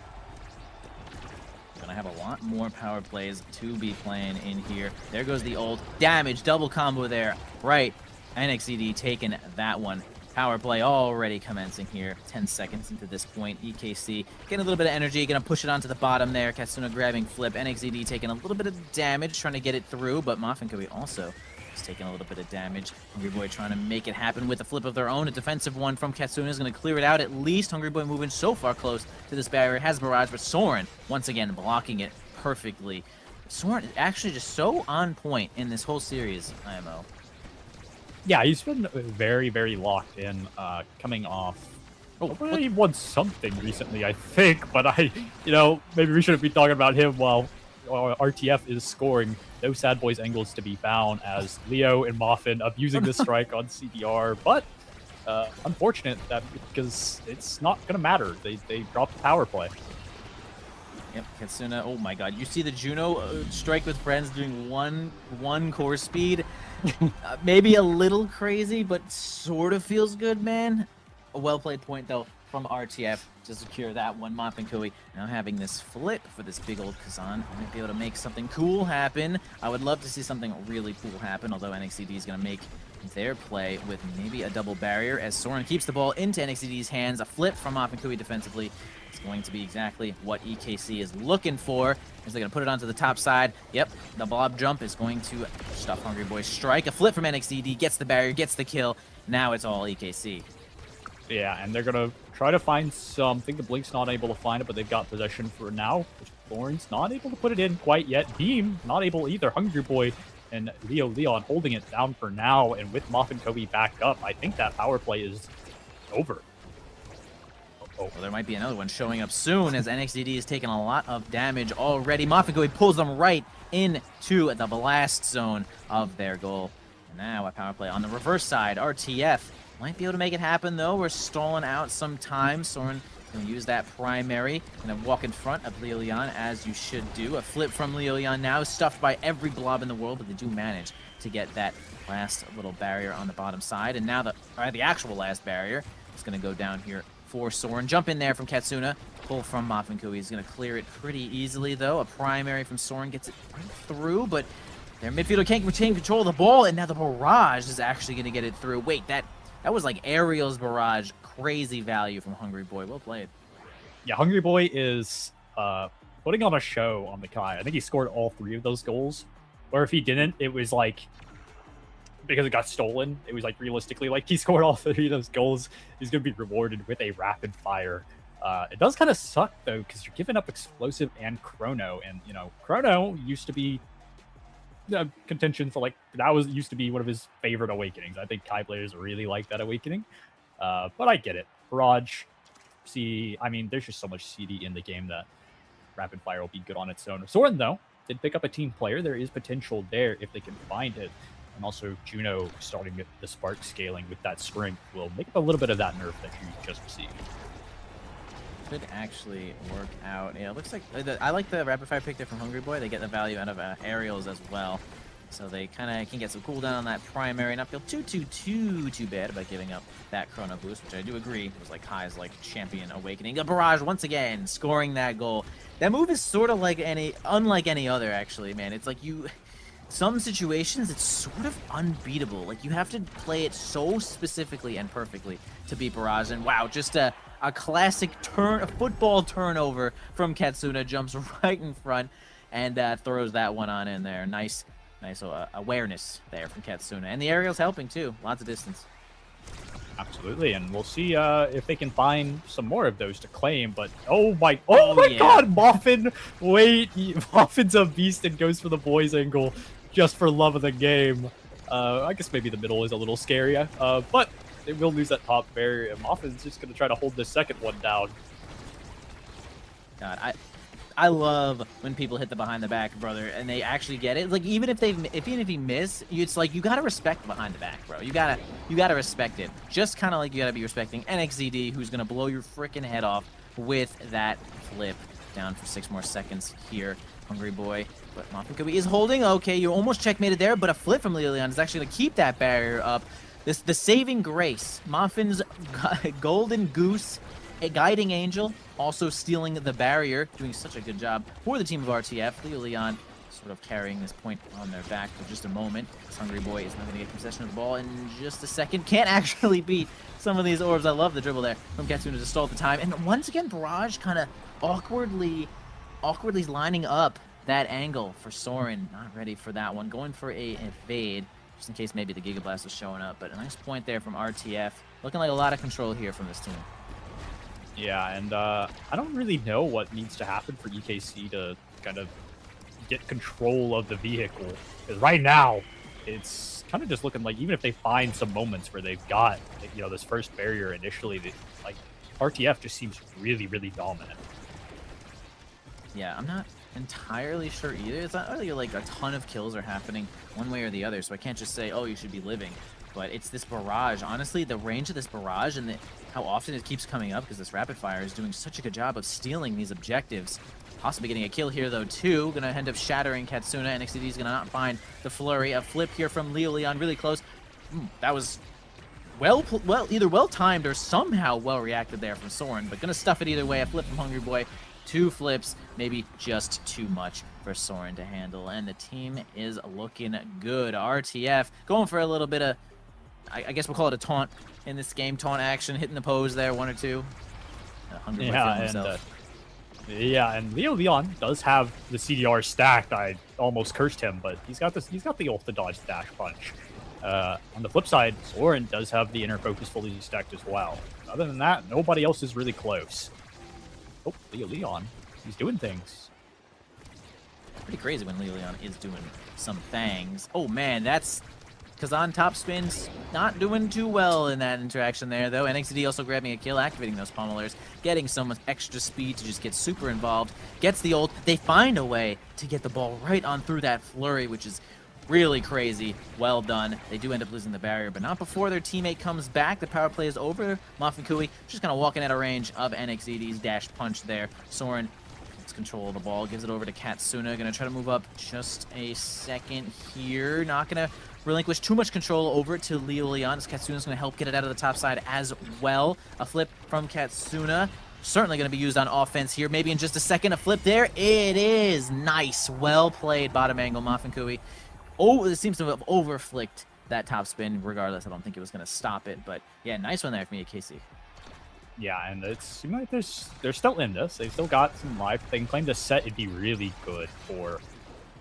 Gonna have a lot more power plays to be playing in here. There goes the ult. Damage, double combo there. Right, NXCD taking that one. Power play already commencing here. 10 seconds into this point. EKC getting a little bit of energy. Gonna push it onto the bottom there. Katsuna grabbing flip. NXZD taking a little bit of damage, trying to get it through, but Moffin Kui also is taking a little bit of damage. Hungry Boy trying to make it happen with a flip of their own. A defensive one from Katsuna is gonna clear it out at least. Hungry Boy moving so far close to this barrier. Has Barrage, but Soren once again blocking it perfectly. Soren actually just so on point in this whole series, IMO. Yeah, he's been very, very locked in, coming off. Oh, he won something recently, I think, but maybe we shouldn't be talking about him while RTF is scoring. No sad boys angles to be found as Leo and Moffin abusing the strike on CDR, but unfortunate that because it's not going to matter. They dropped the power play. Yep, Katsuna. Oh my god. You see the Juno strike with friends doing one core speed. Maybe a little crazy, but sort of feels good, man. A well-played point, though, from RTF to secure that one. Moffin Kui now having this flip for this big old Kazan. Might be able to make something cool happen. I would love to see something really cool happen, although NXCD is going to make their play with maybe a double barrier as Soren keeps the ball into NXCD's hands. A flip from Moffin Kui defensively. It's going to be exactly what EKC is looking for as they're going to put it onto the top side. Yep, the blob jump is going to stop Hungry Boy strike. A flip from NXCD, gets the barrier, gets the kill. Now it's all EKC. Yeah, and they're going to try to find something. The Blink's not able to find it, but they've got possession for now. Thorn's not able to put it in quite yet. Beam, not able either. Hungry Boy and Leo Leon holding it down for now. And with Moffin Kui back up, I think that power play is over. Well, there might be another one showing up soon as NXDD has taken a lot of damage already. Mafengui pulls them right into the blast zone of their goal. And now a power play on the reverse side. RTF might be able to make it happen, though. We're stalling out some time. Soren going to use that primary. Going to walk in front of Leolian, as you should do. A flip from Leolian now, stuffed by every blob in the world, but they do manage to get that last little barrier on the bottom side. And now the actual last barrier is going to go down here for Soren. Jump in there from Katsuna. Pull from Mafengui. He's going to clear it pretty easily, though. A primary from Soren gets it right through, but their midfielder can't retain control of the ball, and now the barrage is actually going to get it through. Wait, that was like Ariel's barrage. Crazy value from Hungry Boy. Well played. Yeah, Hungry Boy is putting on a show on the Kai. I think he scored all 3 of those goals. Or if he didn't, it was like, because it got stolen, it was like realistically, like he scored all 3 of those goals. He's going to be rewarded with a rapid fire. It does kind of suck, though, because you're giving up Explosive and Chrono. And, you know, Chrono used to be contention for, like, used to be one of his favorite awakenings. I think Kai players really like that awakening. But I get it. Barrage, I mean, there's just so much CD in the game that rapid fire will be good on its own. Soren, though, did pick up a team player. There is potential there if they can find it. And also Juno starting the spark scaling with that strength will make up a little bit of that nerf that you just received. Could actually work out. Yeah, it looks like I like the rapid fire pick there from Hungry Boy. They get the value out of aerials as well, so they kind of can get some cooldown on that primary. Not feel too bad about giving up that chrono boost, which I do agree was like Kai's like champion awakening. A barrage once again, scoring that goal. That move is sort of like unlike any other, actually, man. It's like some situations it's sort of unbeatable. Like you have to play it so specifically and perfectly to beat barrage. And wow, just a classic a football turnover from Katsuna. Jumps right in front and throws that one on in there. Nice awareness there from Katsuna. And the aerial's helping too. Lots of distance. Absolutely, and we'll see if they can find some more of those to claim. But oh my god, Muffin! Wait, Muffin's a beast and goes for the boys angle just for love of the game. I guess maybe the middle is a little scary, but they will lose that top barrier, and Muffin's just going to try to hold the second one down. God, I love when people hit the behind the back, brother, and they actually get it. Like even if he miss, it's like you gotta respect behind the back, bro. You gotta respect it. Just kind of like you gotta be respecting NXZD, who's gonna blow your freaking head off with that flip. Down for 6 more seconds here, Hungry Boy. But Mafengui is holding. Okay, you almost checkmated there, but a flip from Leolian is actually gonna keep that barrier up. The saving grace, Muffin's golden goose. A guiding angel, also stealing the barrier, doing such a good job for the team of RTF. Leolian sort of carrying this point on their back for just a moment. This Hungry Boy is not going to get possession of the ball in just a second. Can't actually beat some of these orbs. I love the dribble there from Katsuna to stall the time. And once again, Barrage kind of awkwardly lining up that angle for Soren. Not ready for that one. Going for a evade, just in case maybe the Giga Blast was showing up. But a nice point there from RTF. Looking like a lot of control here from this team. Yeah, and I don't really know what needs to happen for EKC to kind of get control of the vehicle. Because right now, it's kind of just looking like even if they find some moments where they've got, you know, this first barrier initially, like RTF just seems really, really dominant. Yeah, I'm not entirely sure either. It's not really like a ton of kills are happening one way or the other, so I can't just say, oh, you should be living. But it's this barrage. Honestly, the range of this barrage and how often it keeps coming up because this rapid fire is doing such a good job of stealing these objectives. Possibly getting a kill here, though, too. Gonna end up shattering Katsuna. NXTD is gonna not find the flurry. A flip here from Leolian, really close. That was either well-timed or somehow well-reacted there from Soren, but gonna stuff it either way. A flip from Hungry Boy. 2 flips, maybe just too much for Soren to handle. And the team is looking good. RTF going for a little bit of, I guess we'll call it a taunt in this game. Taunt action, hitting the pose there, 1 or 2. Hungry Boy feeling himself. Yeah, and Leolian does have the CDR stacked. I almost cursed him, but he's got the ult to dodge dash punch. On the flip side, Soren does have the inner focus fully stacked as well. Other than that, nobody else is really close. Oh, Leolian, he's doing things. Pretty crazy when Leolian is doing some things. Oh man, that's Kazan top spins not doing too well in that interaction there, though. NXD also grabbing a kill, activating those pummelers, getting some extra speed to just get super involved. Gets the ult. They find a way to get the ball right on through that flurry, which is really crazy. Well done. They do end up losing the barrier, but not before their teammate comes back. The power play is over. Muffin Kui just kind of walking out of range of NXD's dash punch there. Soren gets control of the ball, gives it over to Katsuna. Gonna try to move up just a second here. Not gonna relinquish too much control over to Leo Leon, as Katsuna's gonna help get it out of the top side as well. A flip from Katsuna. Certainly going to be used on offense here. Maybe in just a second, a flip there. It is nice. Well played, bottom angle, Muffin Kui. Oh, it seems to have overflicked that top spin. Regardless, I don't think it was going to stop it. But yeah, nice one there from EKC. Yeah, and it seems like they're still in this. They've still got some life. They can claim this set it'd be really good for,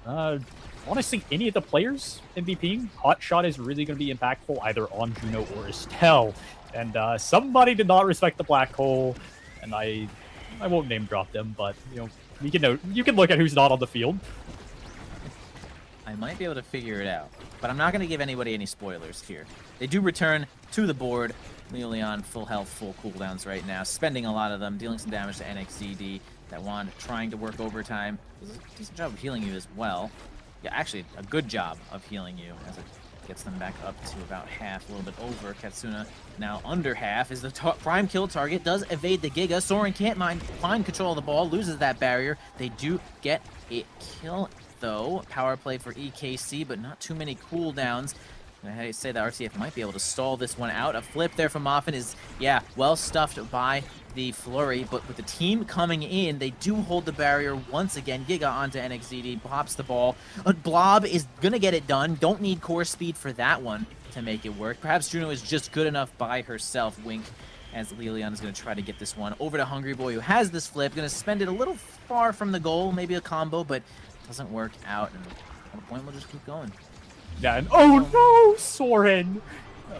honestly, any of the players MVPing. Hotshot is really going to be impactful either on Juno or Estelle. And somebody did not respect the black hole. And I won't name drop them, but you can look at who's not on the field. I might be able to figure it out, but I'm not going to give anybody any spoilers here. They do return to the board. Leo Leon full health, full cooldowns right now, spending a lot of them, dealing some damage to NXCD. That wand trying to work overtime. Does a decent job of healing you as well. Yeah, actually a good job of healing you as it gets them back up to about half, a little bit over. Katsuna now under half is the prime kill target, does evade the Giga. Soren can't find control of the ball, loses that barrier. They do get a kill though. Power play for EKC, but not too many cooldowns. I say that RTF might be able to stall this one out. A flip there from Moffin is, yeah, well stuffed by the flurry, but with the team coming in, they do hold the barrier once again. Giga onto NXZD, pops the ball. Blob is gonna get it done. Don't need core speed for that one to make it work. Perhaps Juno is just good enough by herself. Wink, as Lilian is gonna try to get this one over to Hungry Boy, who has this flip. Gonna spend it a little far from the goal, maybe a combo, but doesn't work out. And at the point, we'll just keep going. Yeah, and oh no, Soren!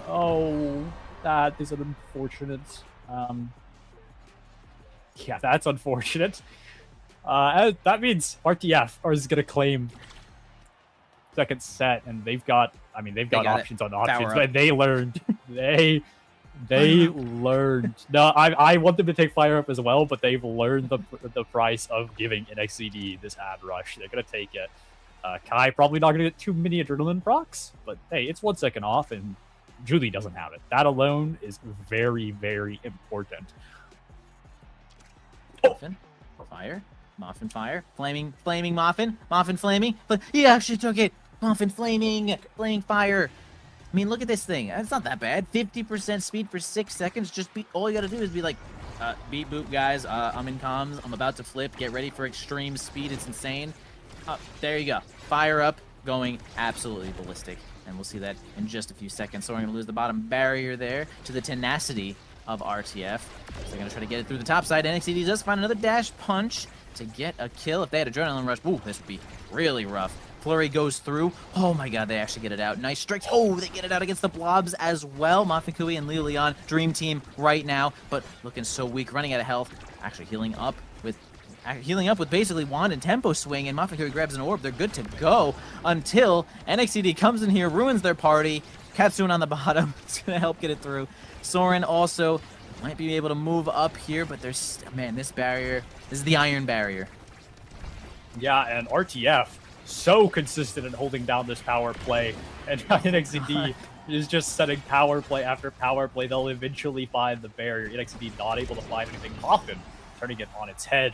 Oh, that is an unfortunate. Yeah, that's unfortunate. That means RTF is gonna claim second set, and they've got. I mean, they've got options on options, but they learned. they learned. No, I want them to take fire up as well, but they've learned the price of giving NXCD this ad rush. They're gonna take it. Kai probably not gonna get too many adrenaline procs, but hey, it's 1 second off, and Julie doesn't have it. That alone is very, very important. Muffin, fire, Muffin, fire, flaming Muffin, Muffin flaming, but he actually took it. Muffin flaming fire. I mean, look at this thing. That's not that bad. 50% speed for 6 seconds. Just beat. All you gotta do is be like, beat boop, guys. I'm in comms. I'm about to flip. Get ready for extreme speed. It's insane. There you go. Fire up, going absolutely ballistic. And we'll see that in just a few seconds. So we're going to lose the bottom barrier there to the tenacity of RTF. So they're going to try to get it through the top side. NXCD does find another dash punch to get a kill. If they had adrenaline rush, ooh, this would be really rough. Flurry goes through. Oh my god, they actually get it out. Nice strikes. Oh, they get it out against the blobs as well. Muffin Kui and Leo Leon, dream team right now, but looking so weak, running out of health. Actually healing up with basically wand and tempo swing, and Muffin Kui grabs an orb. They're good to go until NXCD comes in here, ruins their party. Katsuna on the bottom. It's going to help get it through. Soren also might be able to move up here, but there's, man, this barrier, this is the iron barrier. Yeah, and RTF, so consistent in holding down this power play, and NXCD is just setting power play after power play. They'll eventually find the barrier. NXCD not able to find anything often, turning it on its head.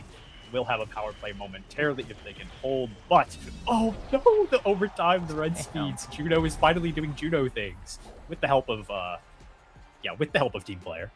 Will have a power play momentarily if they can hold, but oh no, the overtime, the red speeds. Juno is finally doing Juno things with the help of team player.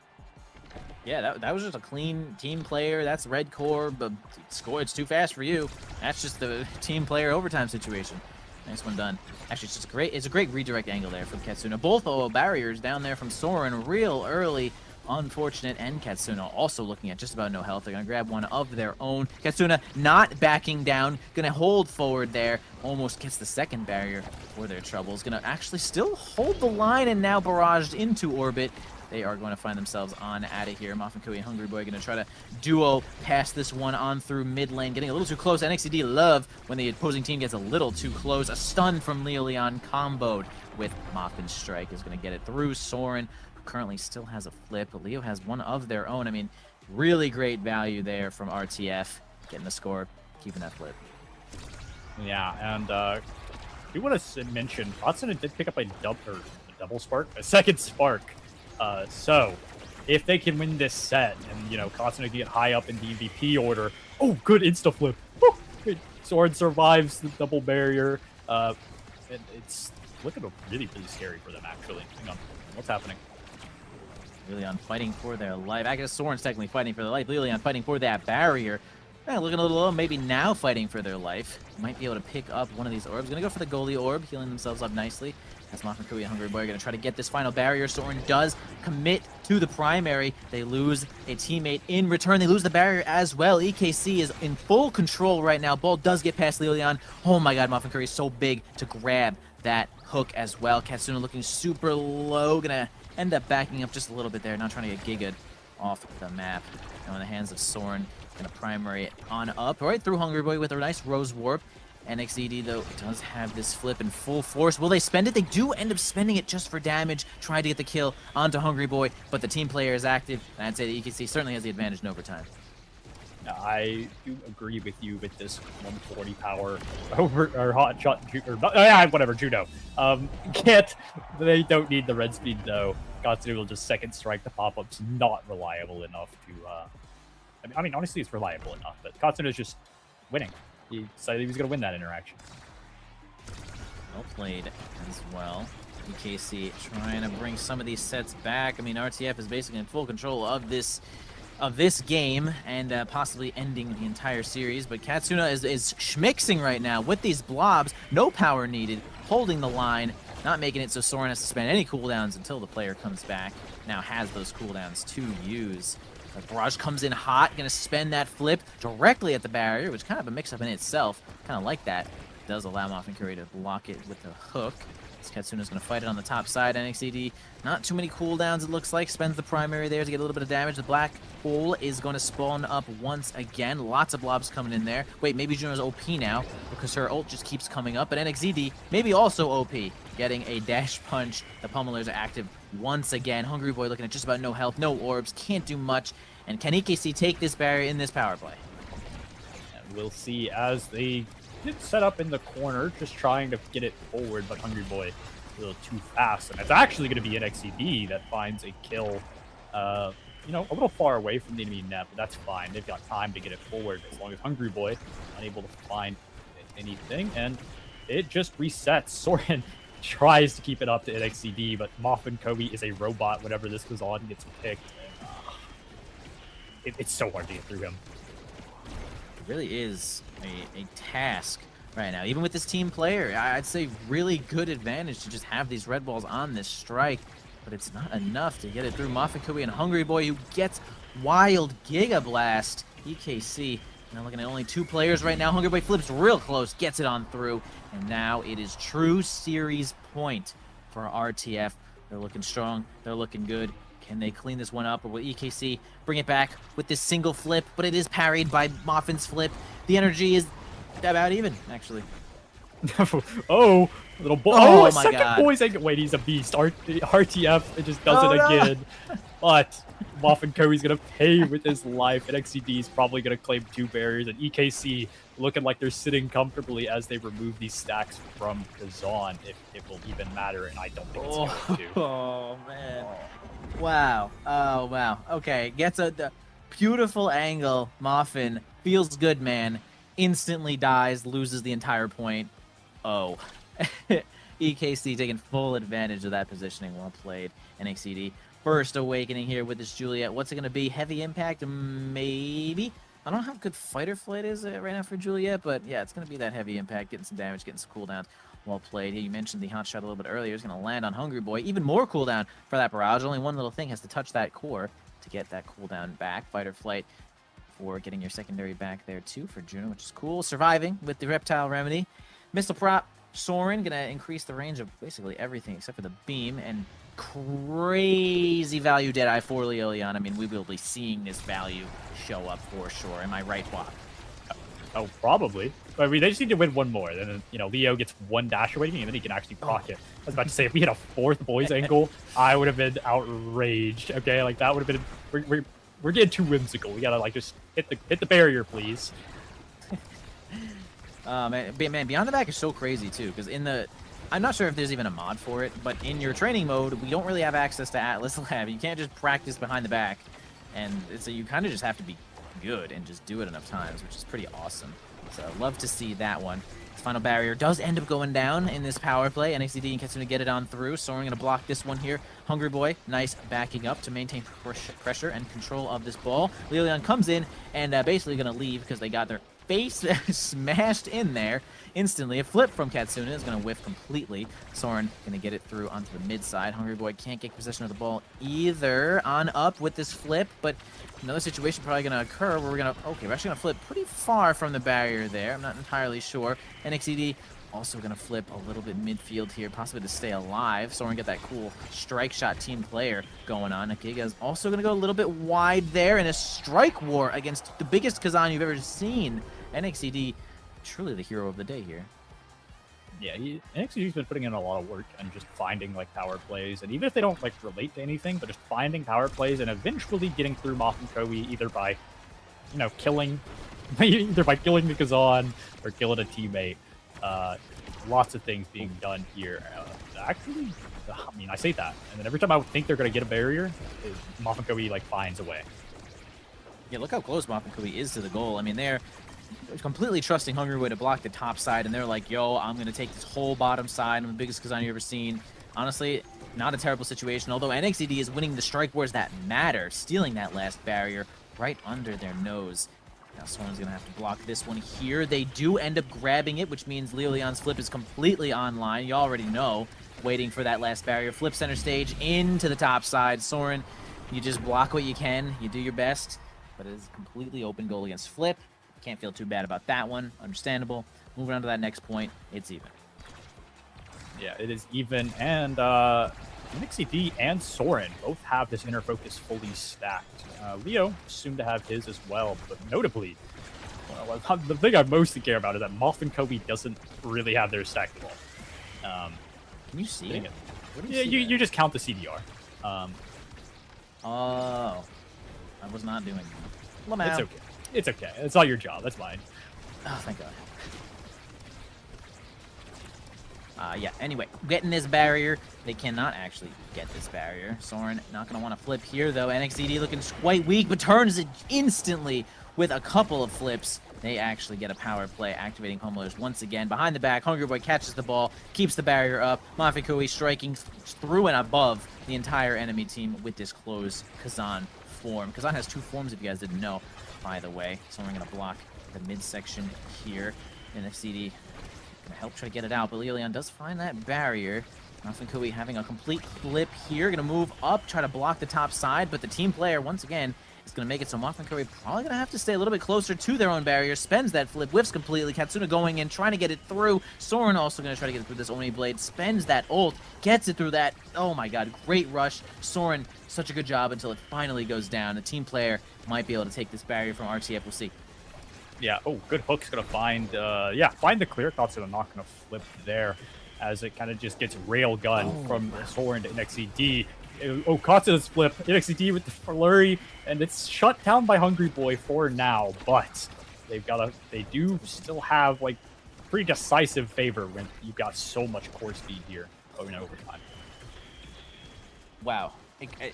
Yeah, that was just a clean team player. That's red core, but score, it's too fast for you. That's just the team player overtime situation. Nice one done. Actually, it's a great redirect angle there from Katsuna. Both barriers down there from Soren real early. Unfortunate, and Katsuna also looking at just about no health. They're going to grab one of their own. Katsuna not backing down, going to hold forward there. Almost gets the second barrier for their troubles. Going to actually still hold the line and now barraged into orbit. They are going to find themselves on out of here. Muffin Kui and Hungry Boy going to try to duo pass this one on through mid lane. Getting a little too close. NXCD love when the opposing team gets a little too close. A stun from Leo Leon comboed with Moffin's strike is going to get it through. Soren, who currently still has a flip, but Leo has one of their own. I mean, really great value there from RTF, getting the score, keeping that flip. Yeah, and we want to mention Katsuna did pick up a double spark, a second spark. So if they can win this set, and you know Katsuna can get high up in the MVP order, oh, good insta flip. Woo! Sword survives the double barrier. And it's looking really scary for them actually. Hang on, what's happening? Lilian fighting for their life. I guess Soren's technically fighting for their life. Lilian fighting for that barrier. Looking a little low, maybe now fighting for their life. Might be able to pick up one of these orbs. Gonna go for the goalie orb, healing themselves up nicely. As Mofin, Kui, and Hungry Boy are gonna try to get this final barrier. Soren does commit to the primary. They lose a teammate in return. They lose the barrier as well. EKC is in full control right now. Ball does get past Lilian. Oh my god, Mofin Curry is so big to grab that hook as well. Katsuna looking super low. Gonna end up backing up just a little bit there. Not trying to get Giga off the map. Now in the hands of Soren. Gonna primary it on up right through Hungry Boy with a nice Rose Warp. NXED though does have this flip in full force. Will they spend it? They do end up spending it just for damage, trying to get the kill onto Hungry Boy, but the team player is active. And I'd say the EKC certainly has the advantage in overtime. I do agree with you with this 140 power over or hot shot or yeah, whatever judo. They don't need the red speed though. Katsuna will just second strike. The pop-up's not reliable enough to I mean, honestly, it's reliable enough, but Katsuna is just winning. He decided he was going to win that interaction. Well played as well. EKC trying to bring some of these sets back. I mean, RTF is basically in full control of this game and possibly ending the entire series. But Katsuna is schmixing right now with these blobs. No power needed, holding the line, not making it so Soren has to spend any cooldowns until the player comes back. Now has those cooldowns to use. The barrage comes in hot, gonna spend that flip directly at the barrier, which kind of a mix-up in itself. Kind of like that. Does allow Mofin Curry to block it with the hook. As Katsuna's gonna fight it on the top side. NXED, not too many cooldowns it looks like. Spends the primary there to get a little bit of damage. The black hole is gonna spawn up once again. Lots of blobs coming in there. Wait, maybe Juno's OP now because her ult just keeps coming up. But NXED, maybe also OP. Getting a dash punch. The pummelers are active once again. Hungry Boy looking at just about no health, no orbs, can't do much. And can EKC take this barrier in this power play? And we'll see as they did set up in the corner, just trying to get it forward, but Hungry Boy a little too fast. And it's actually going to be NXED that finds a kill, you know, a little far away from the enemy net, but that's fine. They've got time to get it forward as long as Hungry Boy unable to find anything. And it just resets. Soren tries to keep it up to NXED, but Mofin Kobe is a robot whenever this goes on and gets picked. It's so hard to get through him. It really is a task right now. Even with this team player, I'd say really good advantage to just have these red balls on this strike, but it's not enough to get it through. Mofin Kobe and Hungry Boy, who gets wild Giga Blast. EKC now looking at only 2 players right now. Hungry Boy flips real close, gets it on through, and now it is true series point for RTF. They're looking strong. They're looking good. Can they clean this one up, or will EKC bring it back with this single flip? But it is parried by Moffin's flip. The energy is about even, actually. Oh, little boy. Oh, my second God. Boy's egg. Wait, he's a beast. RTF, it just does it again. But Mofin Kobe's going to pay with his life. And NXED is probably going to claim 2 barriers. And EKC looking like they're sitting comfortably as they remove these stacks from Kazan, if it will even matter. And I don't think it's going to. Oh, man. Wow. Oh, wow. Okay. Gets a beautiful angle. Mofin feels good, man. Instantly dies, loses the entire point. Oh. EKC taking full advantage of that positioning. Well played. NXED. First awakening here with this Juliet. What's it going to be? Heavy impact? Maybe. I don't know how good fighter flight is right now for Juliet, but yeah, it's going to be that heavy impact, getting some damage, getting some cooldowns. Well played. You mentioned the hot shot a little bit earlier. It's going to land on Hungry Boy. Even more cooldown for that barrage. Only one little thing has to touch that core to get that cooldown back. Fighter flight for getting your secondary back there too for Juno, which is cool. Surviving with the reptile remedy. Missile prop. Soren going to increase the range of basically everything except for the beam. And crazy value Deadeye for Lilian. I mean, we will be seeing this value show up for sure. Am I right, Bob? Oh, probably. But I mean, they just need to win one more. Then, you know, Leo gets one dash away, and then he can actually proc it. I was about to say, if we had a fourth boys angle, I would have been outraged. Okay, like that would have been. We're getting too whimsical. We gotta like just hit the barrier, please. Man, Beyond the Back is so crazy too, because I'm not sure if there's even a mod for it, but in your training mode, we don't really have access to Atlas Lab. You can't just practice behind the back, and so you kind of just have to be good and just do it enough times, which is pretty awesome. So love to see that one. The final barrier does end up going down in this power play. NXDD and Kitsune get it on through. Soren gonna block this one here. Hungry Boy, nice backing up to maintain pressure and control of this ball. Leon comes in and basically gonna leave because they got their face smashed in there instantly. A flip from Katsuna is going to whiff completely. Soren going to get it through onto the mid side. Hungry Boy can't get possession of the ball either. On up with this flip, but another situation probably going to occur where we're actually going to flip pretty far from the barrier there. I'm not entirely sure. NXED also going to flip a little bit midfield here, possibly to stay alive. Soren get that cool strike shot team player going on. Giga is also going to go a little bit wide there in a strike war against the biggest Kazan you've ever seen. NXED, truly the hero of the day here. Yeah, NXED's been putting in a lot of work and just finding like power plays, and even if they don't like relate to anything, but just finding power plays and eventually getting through Moth and Koei either by, you know, killing the Kazan or killing a teammate. Lots of things being done here. Actually, I mean, I say that, and then every time I would think they're going to get a barrier, Moth and Koei like finds a way. Yeah, look how close Moth and Koei is to the goal. I mean, they're completely trusting Hungry Boy to block the top side, and they're like, yo, I'm going to take this whole bottom side. I'm the biggest Kazan you've ever seen. Honestly, not a terrible situation, although NXED is winning the strike wars that matter, stealing that last barrier right under their nose. Now Soren's going to have to block this one here. They do end up grabbing it, which means Leo Leon's flip is completely online. You already know. Waiting for that last barrier. Flip center stage into the top side. Soren, you just block what you can. You do your best. But it is a completely open goal against Flip. Can't feel too bad about that one. Understandable. Moving on to that next point. It's even. Yeah, it is even. And NXED and Soren both have this inner focus fully stacked. Leo soon to have his as well, but notably, well, the thing I mostly care about is that Moth and Kobe doesn't really have their stacked ball. Can you see it? Yeah, you just count the CDR. Oh, I was not doing that. It's okay. It's okay. It's not your job. That's mine. Oh, thank God. Yeah, anyway, getting this barrier. They cannot actually get this barrier. Soren not going to want to flip here, though. NXED looking quite weak, but turns it instantly with a couple of flips. They actually get a power play, activating Homelers once again. Behind the back, Hungry Boy catches the ball, keeps the barrier up. Mafekui striking through and above the entire enemy team with this closed Kazan form. Kazan has two forms, if you guys didn't know, by the way. So we're going to block the midsection here. NXED gonna help try to get it out, but Leon does find that barrier. Mafekui having a complete flip here. Gonna move up, try to block the top side, but the team player, once again, is going to make it so Mafekui probably going to have to stay a little bit closer to their own barrier. Spends that flip, whiffs completely. Katsuna going in, trying to get it through. Soren also going to try to get it through this Oni Blade. Spends that ult, gets it through that. Oh my god, great rush. Soren, such a good job until it finally goes down. The team player might be able to take this barrier from RTF. We'll see. Yeah, oh, good hook's going to find the clear. Thought's going to not going to flip there as it kind of just gets railgun from Soren to NXED. Oh, Katsuna's flip. NXED with the flurry, and it's shut down by Hungry Boy for now, but they do still have, like, pretty decisive favor when you've got so much core speed here going overtime. Wow.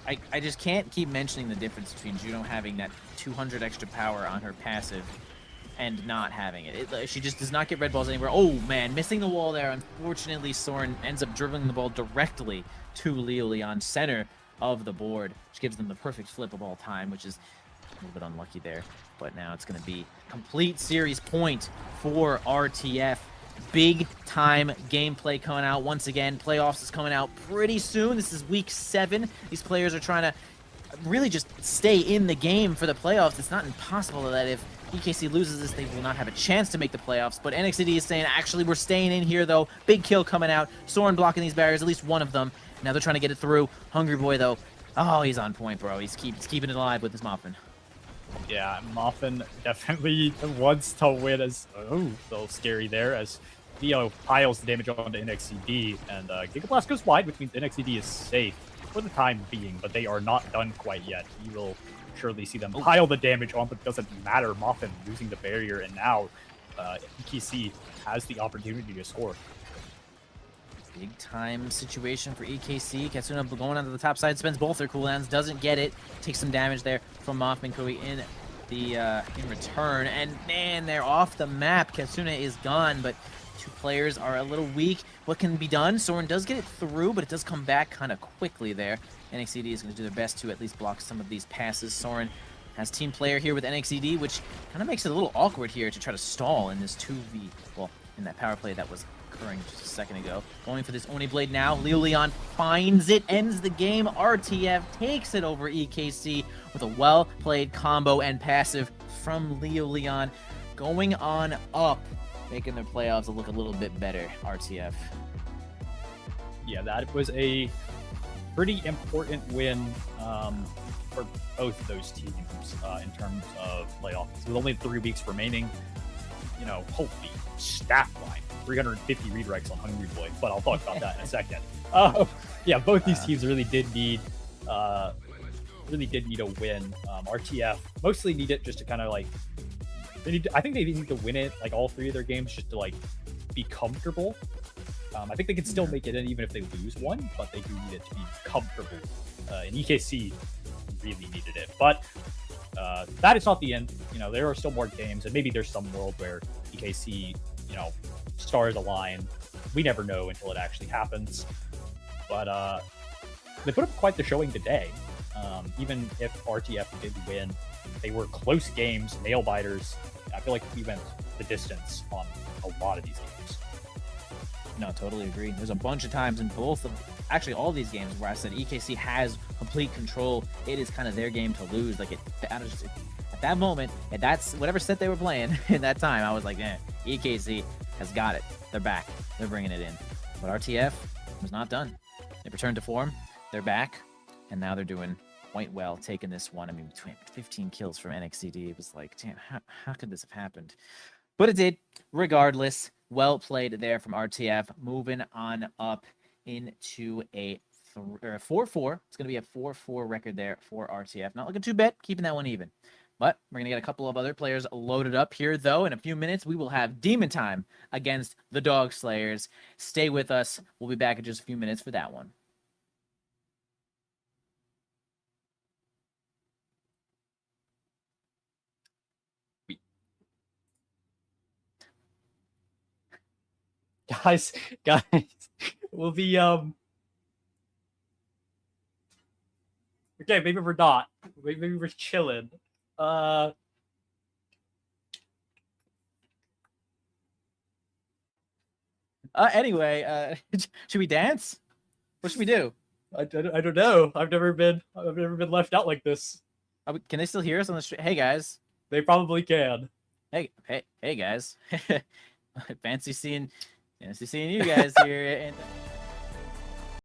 I just can't keep mentioning the difference between Juno having that 200 extra power on her passive and not having it. She just does not get red balls anywhere. Oh, man, missing the wall there. Unfortunately, Soren ends up dribbling the ball directly to Leo Leon, center of the board, which gives them the perfect flip of all time, which is a little bit unlucky there. But now it's going to be complete series point for RTF. Big time gameplay coming out once again. Playoffs is coming out pretty soon. This is week 7. These players are trying to really just stay in the game for the playoffs. It's not impossible that if EKC loses this, they will not have a chance to make the playoffs. But NXED is saying, actually, we're staying in here, though. Big kill coming out. Soren blocking these barriers, at least one of them. Now they're trying to get it through. Hungry Boy, though. Oh, he's on point, bro. He's keeping it alive with his Moppin. Yeah, Moffin definitely wants to win as a little scary there as Theo piles the damage onto NXCD and Gigablast goes wide, which means NXCD is safe for the time being, but they are not done quite yet. You will surely see them pile the damage on, but it doesn't matter. Moffin losing the barrier, and now EKC has the opportunity to score. Big time situation for EKC. Katsuna going onto the top side, spends both their cooldowns, doesn't get it, takes some damage there from Moffman Koei in return, and man, they're off the map. Katsuna is gone, but two players are a little weak. What can be done? Soren does get it through, but it does come back kind of quickly there. NXCD is going to do their best to at least block some of these passes. Soren has team player here with NXCD, which kind of makes it a little awkward here to try to stall in this 2v, well, in that power play that was occurring just a second ago. Going for this Oni Blade now. Leo Leon finds it, ends the game. RTF takes it over EKC with a well-played combo and passive from Leo Leon. Going on up, making their playoffs look a little bit better, RTF. Yeah, that was a pretty important win for both of those teams in terms of playoffs. With only 3 weeks remaining, you know, holy stat line, 350 redirects on Hungry Boy, but I'll talk about that in a second. Yeah, both these teams really did need a win. RTF mostly need it just to kind of like, I think they need to win it, like all 3 of their games, just to like be comfortable. I think they can still make it in even if they lose one, but they do need it to be comfortable. And EKC really needed it, but that is not the end. You know, there are still more games, and maybe there's some world where EKC, you know, stars align. We never know until it actually happens. But they put up quite the showing today. Even if RTF did win, they were close games, nail biters. I feel like we went the distance on a lot of these games. No, totally agree. There's a bunch of times in actually all these games where I said EKC has complete control. It is kind of their game to lose. Like at that moment, and that's whatever set they were playing in that time, I was like, EKC has got it. They're back. They're bringing it in. But RTF was not done. They returned to form. They're back, and now they're doing quite well, taking this one. I mean, between 15 kills from NXCD, it was like, damn, how could this have happened? But it did. Regardless, well played there from RTF. Moving on up into a 4-4. It's going to be a 4-4 record there for RTF. Not looking too bad, keeping that one even. But we're going to get a couple of other players loaded up here, though. In a few minutes, we will have Demon Time against the Dog Slayers. Stay with us. We'll be back in just a few minutes for that one. Guys, we'll be okay, maybe we're not. Maybe we're chilling. Anyway, should we dance? What should we do? I don't know. I've never been left out like this. Can they still hear us on the street? Hey guys. They probably can. Hey guys. Fancy seeing you guys here. And